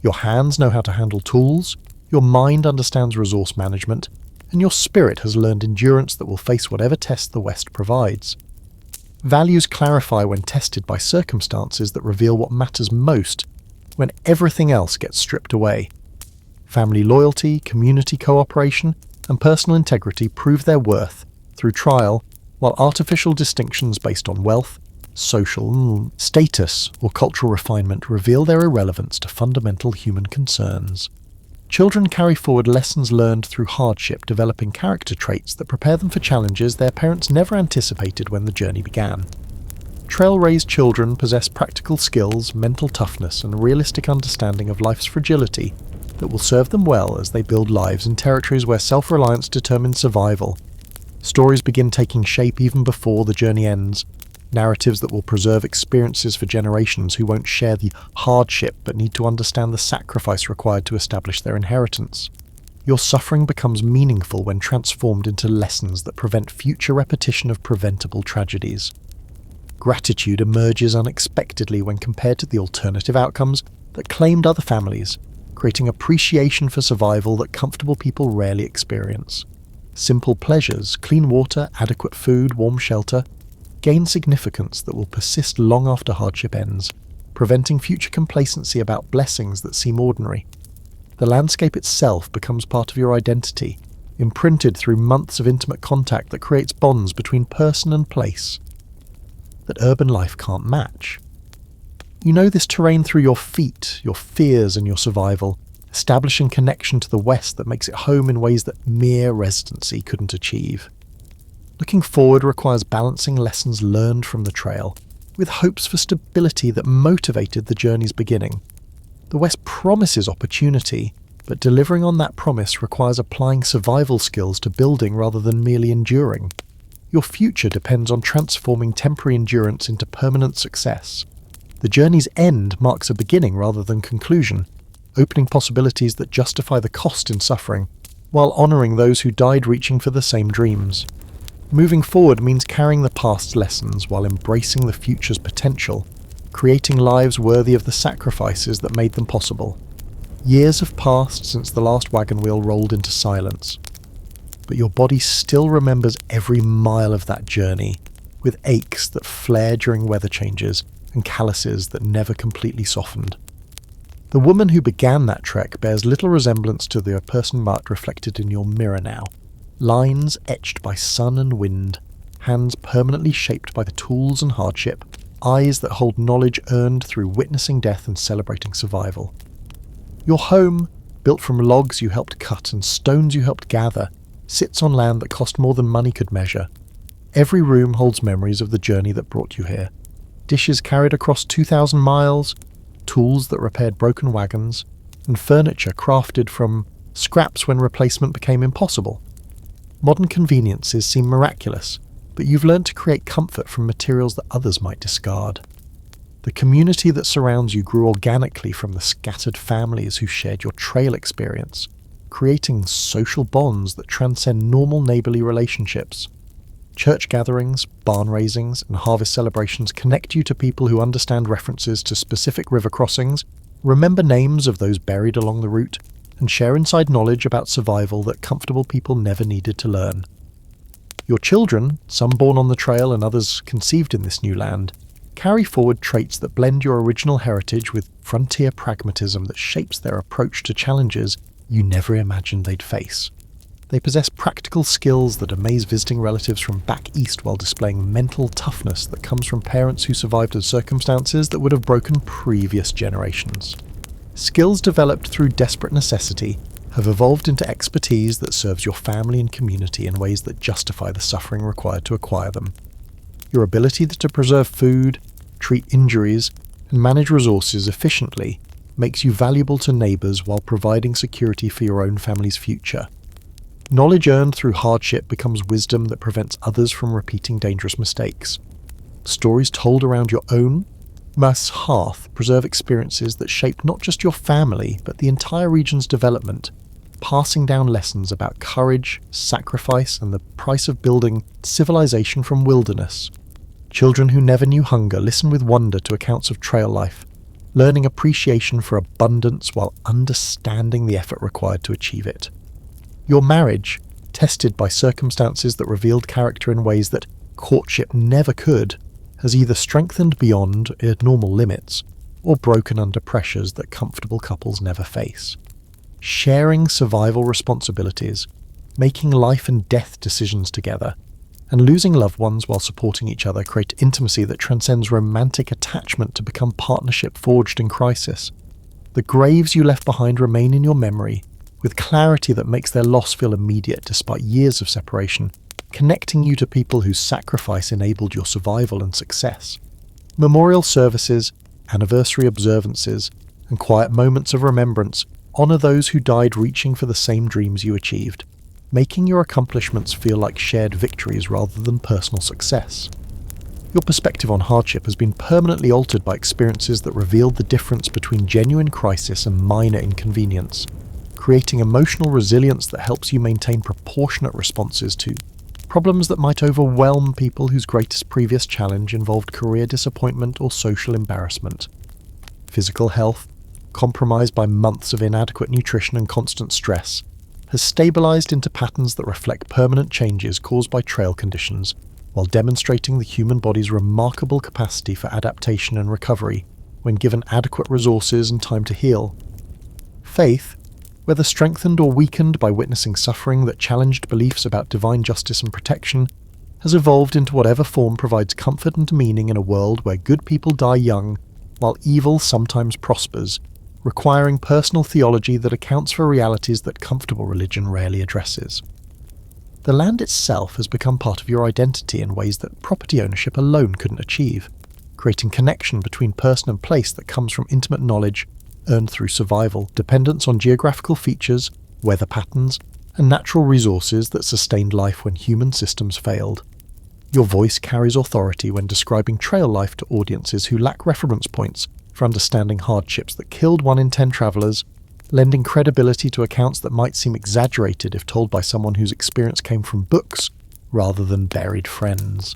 Your hands know how to handle tools, your mind understands resource management, and your spirit has learned endurance that will face whatever test the West provides. Values clarify when tested by circumstances that reveal what matters most when everything else gets stripped away. Family loyalty, community cooperation, and personal integrity prove their worth through trial, while artificial distinctions based on wealth, social status, or cultural refinement reveal their irrelevance to fundamental human concerns. Children carry forward lessons learned through hardship, developing character traits that prepare them for challenges their parents never anticipated when the journey began. Trail-raised children possess practical skills, mental toughness, and a realistic understanding of life's fragility that will serve them well as they build lives in territories where self-reliance determines survival. Stories begin taking shape even before the journey ends, narratives that will preserve experiences for generations who won't share the hardship but need to understand the sacrifice required to establish their inheritance. Your suffering becomes meaningful when transformed into lessons that prevent future repetition of preventable tragedies. Gratitude emerges unexpectedly when compared to the alternative outcomes that claimed other families, creating appreciation for survival that comfortable people rarely experience. Simple pleasures, clean water, adequate food, warm shelter, gain significance that will persist long after hardship ends, preventing future complacency about blessings that seem ordinary. The landscape itself becomes part of your identity, imprinted through months of intimate contact that creates bonds between person and place that urban life can't match. You know this terrain through your feet, your fears, and your survival, establishing connection to the West that makes it home in ways that mere residency couldn't achieve. Looking forward requires balancing lessons learned from the trail with hopes for stability that motivated the journey's beginning. The West promises opportunity, but delivering on that promise requires applying survival skills to building rather than merely enduring. Your future depends on transforming temporary endurance into permanent success. The journey's end marks a beginning rather than conclusion, opening possibilities that justify the cost in suffering, while honouring those who died reaching for the same dreams. Moving forward means carrying the past's lessons while embracing the future's potential, creating lives worthy of the sacrifices that made them possible. Years have passed since the last wagon wheel rolled into silence. but your body still remembers every mile of that journey, with aches that flare during weather changes and calluses that never completely softened. The woman who began that trek bears little resemblance to the person marked reflected in your mirror now. Lines etched by sun and wind, hands permanently shaped by the tools and hardship, eyes that hold knowledge earned through witnessing death and celebrating survival. Your home, built from logs you helped cut and stones you helped gather, sits on land that cost more than money could measure. Every room holds memories of the journey that brought you here. Dishes carried across 2,000 miles, tools that repaired broken wagons, and furniture crafted from scraps when replacement became impossible. Modern conveniences seem miraculous, but you've learned to create comfort from materials that others might discard. The community that surrounds you grew organically from the scattered families who shared your trail experience, creating social bonds that transcend normal neighbourly relationships. Church gatherings, barn raisings, and harvest celebrations connect you to people who understand references to specific river crossings, remember names of those buried along the route, and share inside knowledge about survival that comfortable people never needed to learn. Your children, some born on the trail and others conceived in this new land, carry forward traits that blend your original heritage with frontier pragmatism that shapes their approach to challenges you never imagined they'd face. They possess practical skills that amaze visiting relatives from back east while displaying mental toughness that comes from parents who survived in circumstances that would have broken previous generations. Skills developed through desperate necessity have evolved into expertise that serves your family and community in ways that justify the suffering required to acquire them. Your ability to preserve food, treat injuries, and manage resources efficiently makes you valuable to neighbours while providing security for your own family's future. Knowledge earned through hardship becomes wisdom that prevents others from repeating dangerous mistakes. Stories told around your own Mas hearth preserve experiences that shape not just your family, but the entire region's development, passing down lessons about courage, sacrifice, and the price of building civilization from wilderness. Children who never knew hunger listen with wonder to accounts of trail life, learning appreciation for abundance while understanding the effort required to achieve it. Your marriage, tested by circumstances that revealed character in ways that courtship never could, has either strengthened beyond normal limits or broken under pressures that comfortable couples never face. Sharing survival responsibilities, making life and death decisions together, and losing loved ones while supporting each other create intimacy that transcends romantic attachment to become partnership forged in crisis. The graves you left behind remain in your memory, with clarity that makes their loss feel immediate despite years of separation, connecting you to people whose sacrifice enabled your survival and success. Memorial services, anniversary observances, and quiet moments of remembrance honour those who died reaching for the same dreams you achieved, making your accomplishments feel like shared victories rather than personal success. Your perspective on hardship has been permanently altered by experiences that revealed the difference between genuine crisis and minor inconvenience, creating emotional resilience that helps you maintain proportionate responses to problems that might overwhelm people whose greatest previous challenge involved career disappointment or social embarrassment. Physical health, compromised by months of inadequate nutrition and constant stress, has stabilized into patterns that reflect permanent changes caused by trail conditions, while demonstrating the human body's remarkable capacity for adaptation and recovery when given adequate resources and time to heal. Faith, whether strengthened or weakened by witnessing suffering that challenged beliefs about divine justice and protection, has evolved into whatever form provides comfort and meaning in a world where good people die young, while evil sometimes prospers, requiring personal theology that accounts for realities that comfortable religion rarely addresses. The land itself has become part of your identity in ways that property ownership alone couldn't achieve, creating connection between person and place that comes from intimate knowledge earned through survival, dependence on geographical features, weather patterns, and natural resources that sustained life when human systems failed. Your voice carries authority when describing trail life to audiences who lack reference points for understanding hardships that killed 1 in 10 travellers, lending credibility to accounts that might seem exaggerated if told by someone whose experience came from books rather than buried friends.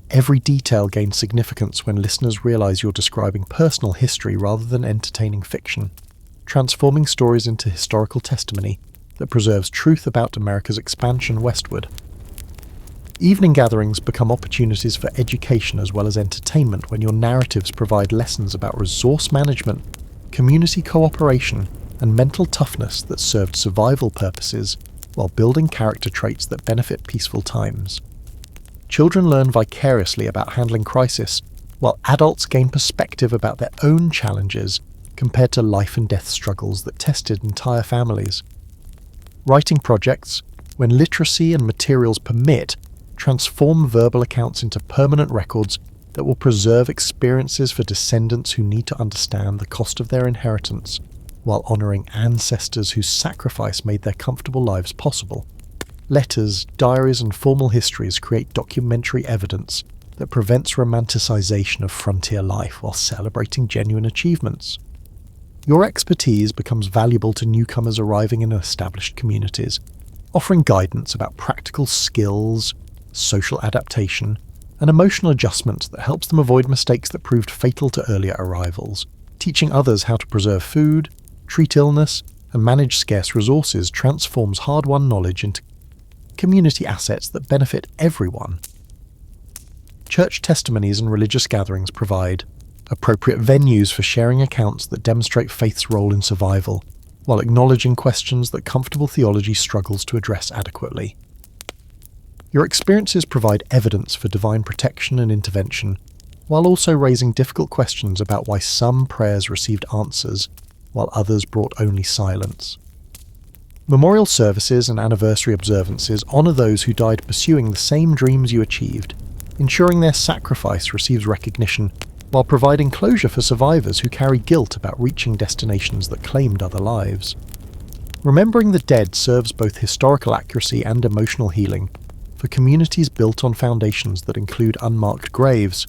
Every detail gains significance when listeners realize you're describing personal history rather than entertaining fiction, transforming stories into historical testimony that preserves truth about America's expansion westward. Evening gatherings become opportunities for education as well as entertainment when your narratives provide lessons about resource management, community cooperation, and mental toughness that served survival purposes while building character traits that benefit peaceful times. Children learn vicariously about handling crisis, while adults gain perspective about their own challenges compared to life and death struggles that tested entire families. Writing projects, when literacy and materials permit, transform verbal accounts into permanent records that will preserve experiences for descendants who need to understand the cost of their inheritance, while honouring ancestors whose sacrifice made their comfortable lives possible. Letters, diaries, and formal histories create documentary evidence that prevents romanticisation of frontier life while celebrating genuine achievements. Your expertise becomes valuable to newcomers arriving in established communities, offering guidance about practical skills, social adaptation, and emotional adjustment that helps them avoid mistakes that proved fatal to earlier arrivals. Teaching others how to preserve food, treat illness, and manage scarce resources transforms hard-won knowledge into community assets that benefit everyone. Church testimonies and religious gatherings provide appropriate venues for sharing accounts that demonstrate faith's role in survival, while acknowledging questions that comfortable theology struggles to address adequately. Your experiences provide evidence for divine protection and intervention, while also raising difficult questions about why some prayers received answers, while others brought only silence. Memorial services and anniversary observances honour those who died pursuing the same dreams you achieved, ensuring their sacrifice receives recognition, while providing closure for survivors who carry guilt about reaching destinations that claimed other lives. Remembering the dead serves both historical accuracy and emotional healing for communities built on foundations that include unmarked graves.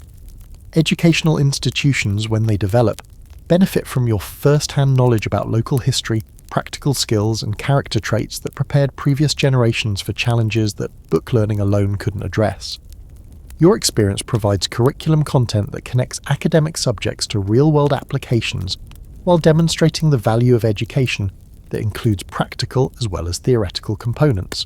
Educational institutions, when they develop, benefit from your first-hand knowledge about local history, practical skills, and character traits that prepared previous generations for challenges that book learning alone couldn't address. Your experience provides curriculum content that connects academic subjects to real-world applications while demonstrating the value of education that includes practical as well as theoretical components.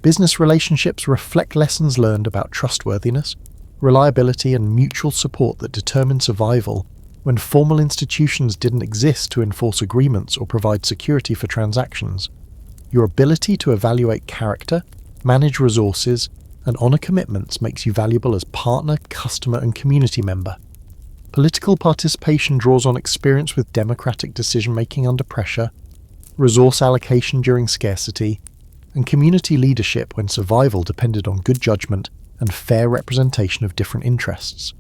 Business relationships reflect lessons learned about trustworthiness, reliability, and mutual support that determine survival when formal institutions didn't exist to enforce agreements or provide security for transactions. Your ability to evaluate character, manage resources, and honour commitments makes you valuable as partner, customer, and community member. Political participation draws on experience with democratic decision-making under pressure, resource allocation during scarcity, and community leadership when survival depended on good judgment and fair representation of different interests.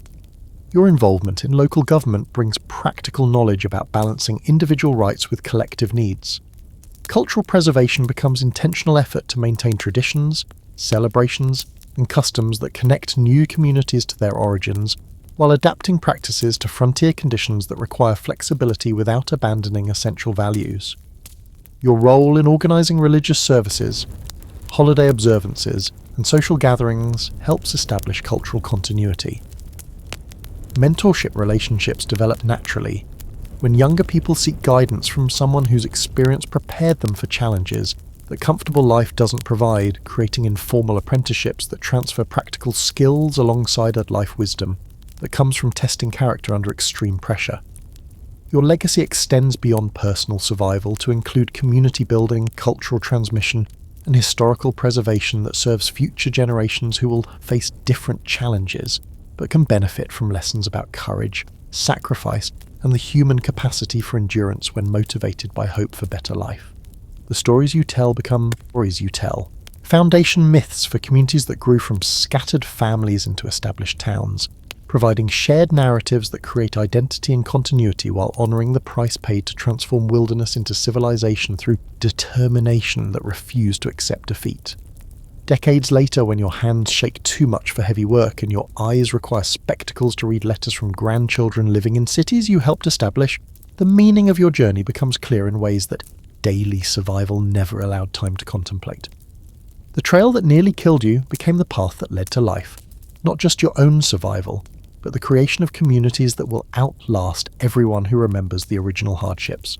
Your involvement in local government brings practical knowledge about balancing individual rights with collective needs. Cultural preservation becomes intentional effort to maintain traditions, celebrations, and customs that connect new communities to their origins, while adapting practices to frontier conditions that require flexibility without abandoning essential values. Your role in organising religious services, holiday observances, and social gatherings helps establish cultural continuity. Mentorship relationships develop naturally when younger people seek guidance from someone whose experience prepared them for challenges that comfortable life doesn't provide, creating informal apprenticeships that transfer practical skills alongside life wisdom that comes from testing character under extreme pressure. Your legacy extends beyond personal survival to include community building, cultural transmission, and historical preservation that serves future generations who will face different challenges, but can benefit from lessons about courage, sacrifice, and the human capacity for endurance when motivated by hope for better life. The stories you tell become stories you tell. Foundation myths for communities that grew from scattered families into established towns, providing shared narratives that create identity and continuity while honouring the price paid to transform wilderness into civilization through determination that refused to accept defeat. Decades later, when your hands shake too much for heavy work and your eyes require spectacles to read letters from grandchildren living in cities you helped establish, the meaning of your journey becomes clear in ways that daily survival never allowed time to contemplate. The trail that nearly killed you became the path that led to life, not just your own survival, but the creation of communities that will outlast everyone who remembers the original hardships.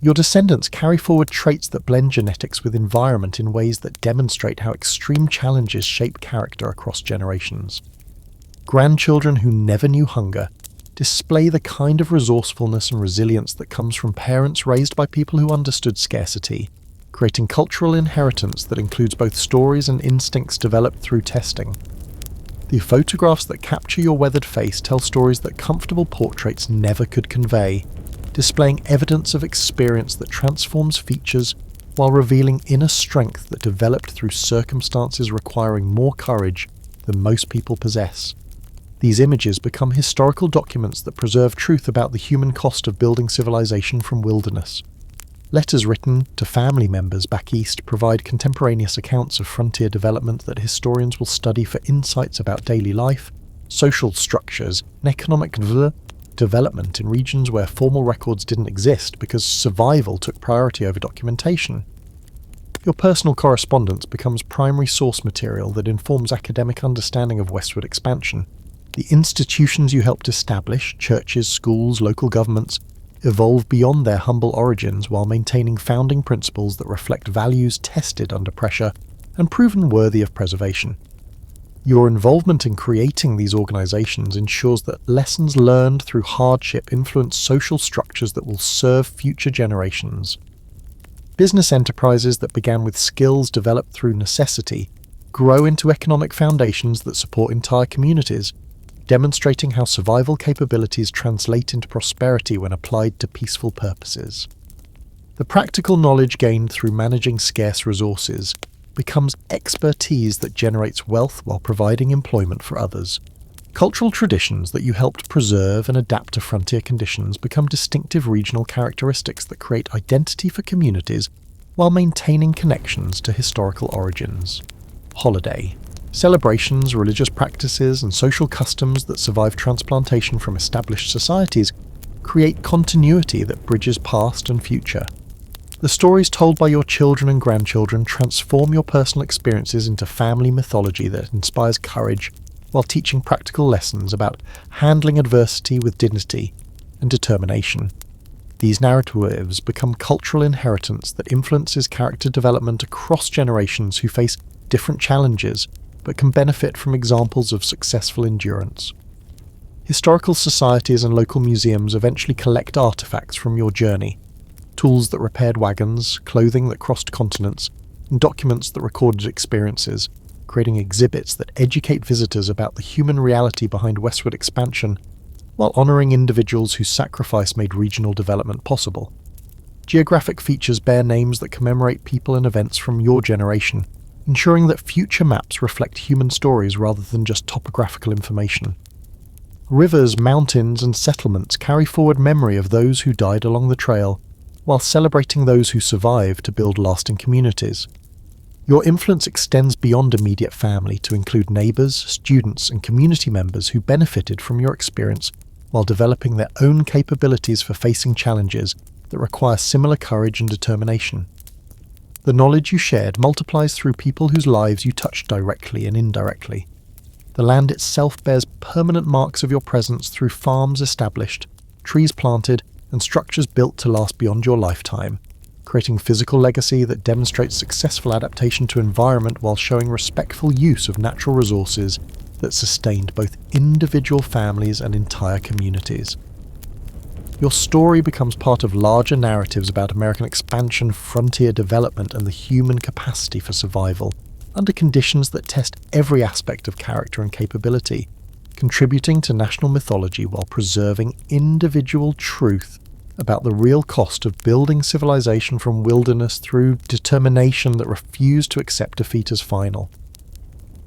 Your descendants carry forward traits that blend genetics with environment in ways that demonstrate how extreme challenges shape character across generations. Grandchildren who never knew hunger display the kind of resourcefulness and resilience that comes from parents raised by people who understood scarcity, creating cultural inheritance that includes both stories and instincts developed through testing. The photographs that capture your weathered face tell stories that comfortable portraits never could convey, displaying evidence of experience that transforms features while revealing inner strength that developed through circumstances requiring more courage than most people possess. These images become historical documents that preserve truth about the human cost of building civilization from wilderness. Letters written to family members back east provide contemporaneous accounts of frontier development that historians will study for insights about daily life, social structures, and economic development in regions where formal records didn't exist because survival took priority over documentation. Your personal correspondence becomes primary source material that informs academic understanding of westward expansion. The institutions you helped establish, churches, schools, local governments, evolve beyond their humble origins while maintaining founding principles that reflect values tested under pressure and proven worthy of preservation. Your involvement in creating these organizations ensures that lessons learned through hardship influence social structures that will serve future generations. Business enterprises that began with skills developed through necessity grow into economic foundations that support entire communities, demonstrating how survival capabilities translate into prosperity when applied to peaceful purposes. The practical knowledge gained through managing scarce resources becomes expertise that generates wealth while providing employment for others. Cultural traditions that you helped preserve and adapt to frontier conditions become distinctive regional characteristics that create identity for communities while maintaining connections to historical origins. Holiday. Celebrations, religious practices, and social customs that survive transplantation from established societies create continuity that bridges past and future. The stories told by your children and grandchildren transform your personal experiences into family mythology that inspires courage while teaching practical lessons about handling adversity with dignity and determination. These narratives become cultural inheritance that influences character development across generations who face different challenges but can benefit from examples of successful endurance. Historical societies and local museums eventually collect artifacts from your journey, tools that repaired wagons, clothing that crossed continents, and documents that recorded experiences, creating exhibits that educate visitors about the human reality behind westward expansion, while honouring individuals whose sacrifice made regional development possible. Geographic features bear names that commemorate people and events from your generation, ensuring that future maps reflect human stories rather than just topographical information. Rivers, mountains, and settlements carry forward memory of those who died along the trail, while celebrating those who survived to build lasting communities. Your influence extends beyond immediate family to include neighbours, students, and community members who benefited from your experience while developing their own capabilities for facing challenges that require similar courage and determination. The knowledge you shared multiplies through people whose lives you touched directly and indirectly. The land itself bears permanent marks of your presence through farms established, trees planted, and structures built to last beyond your lifetime, creating physical legacy that demonstrates successful adaptation to environment while showing respectful use of natural resources that sustained both individual families and entire communities. Your story becomes part of larger narratives about American expansion, frontier development, and the human capacity for survival, under conditions that test every aspect of character and capability, contributing to national mythology while preserving individual truth about the real cost of building civilization from wilderness through determination that refused to accept defeat as final.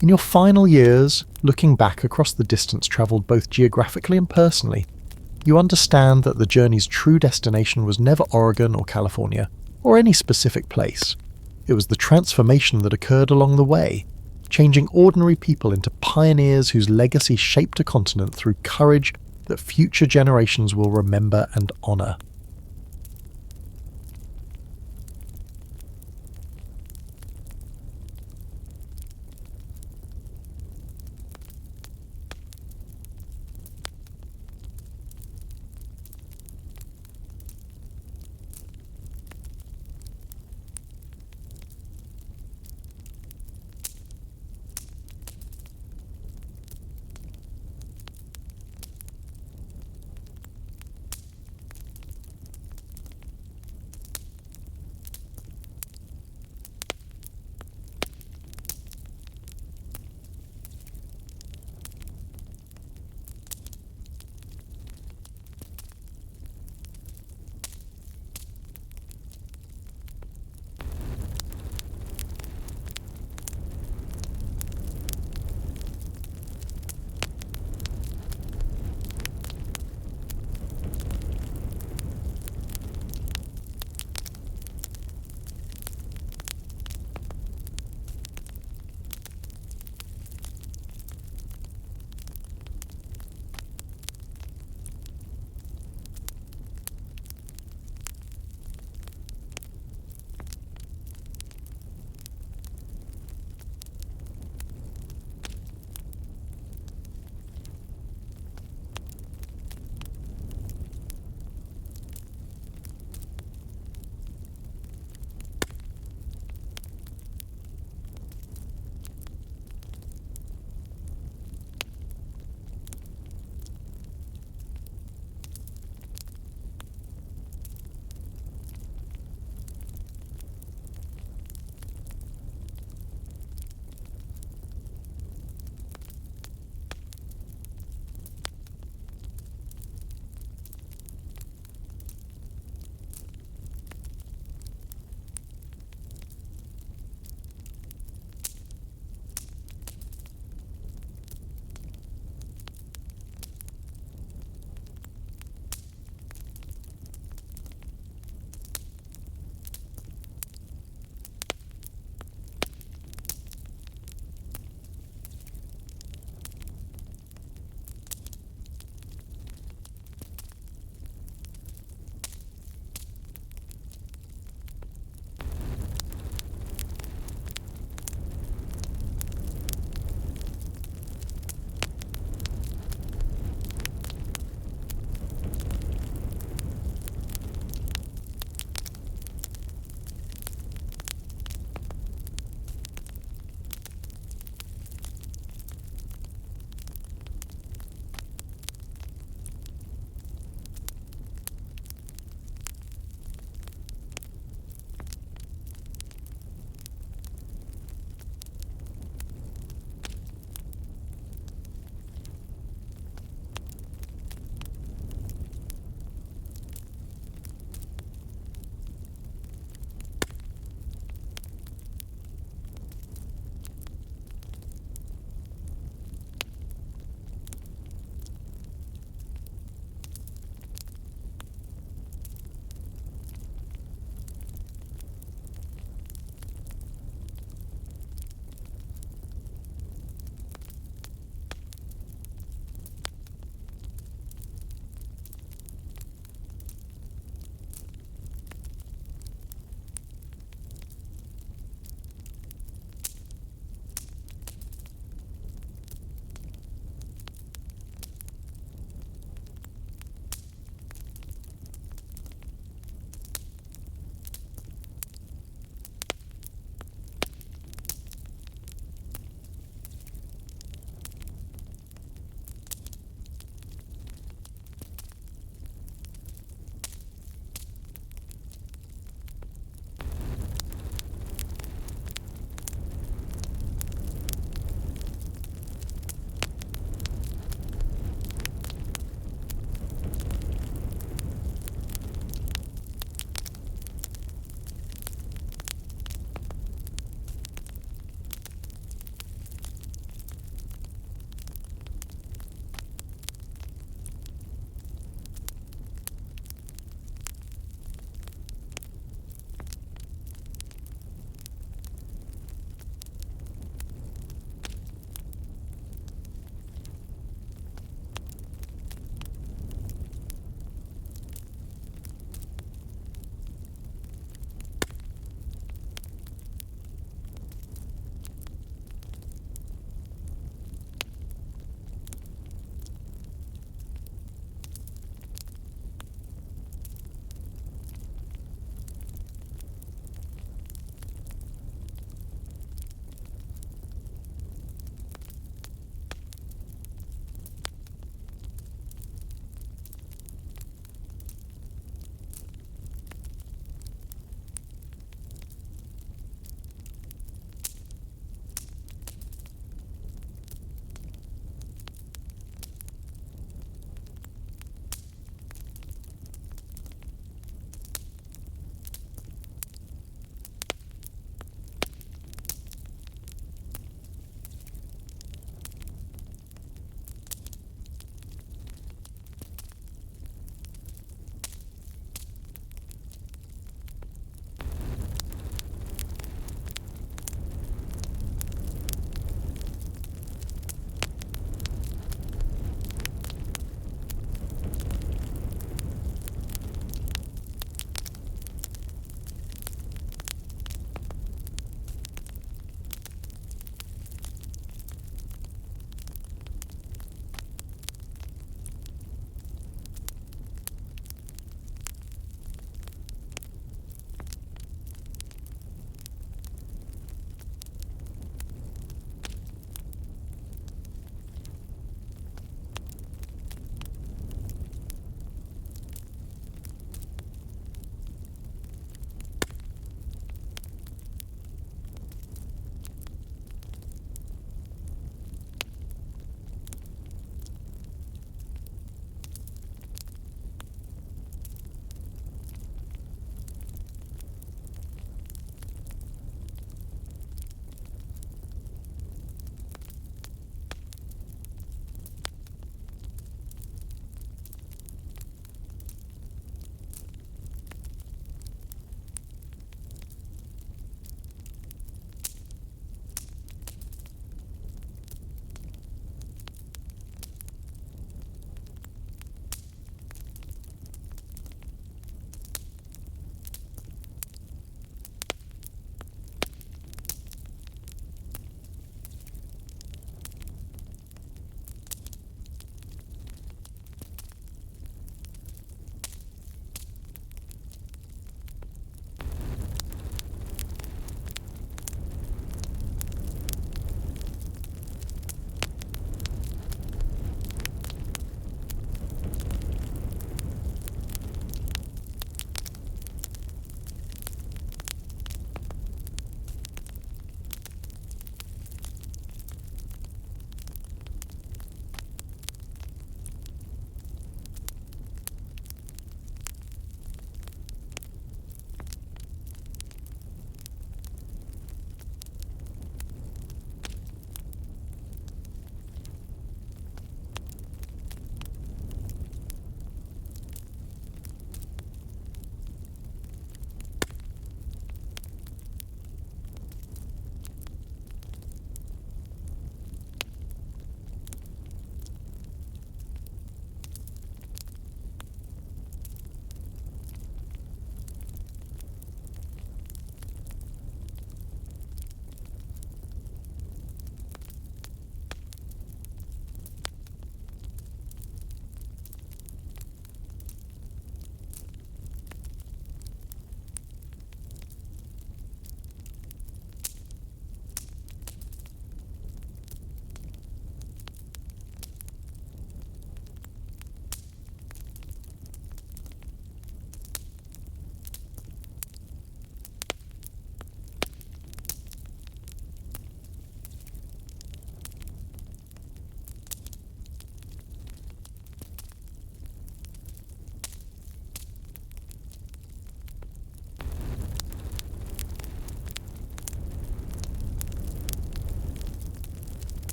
In your final years, looking back across the distance travelled both geographically and personally, you understand that the journey's true destination was never Oregon or California, or any specific place. It was the transformation that occurred along the way, changing ordinary people into pioneers whose legacy shaped a continent through courage that future generations will remember and honour.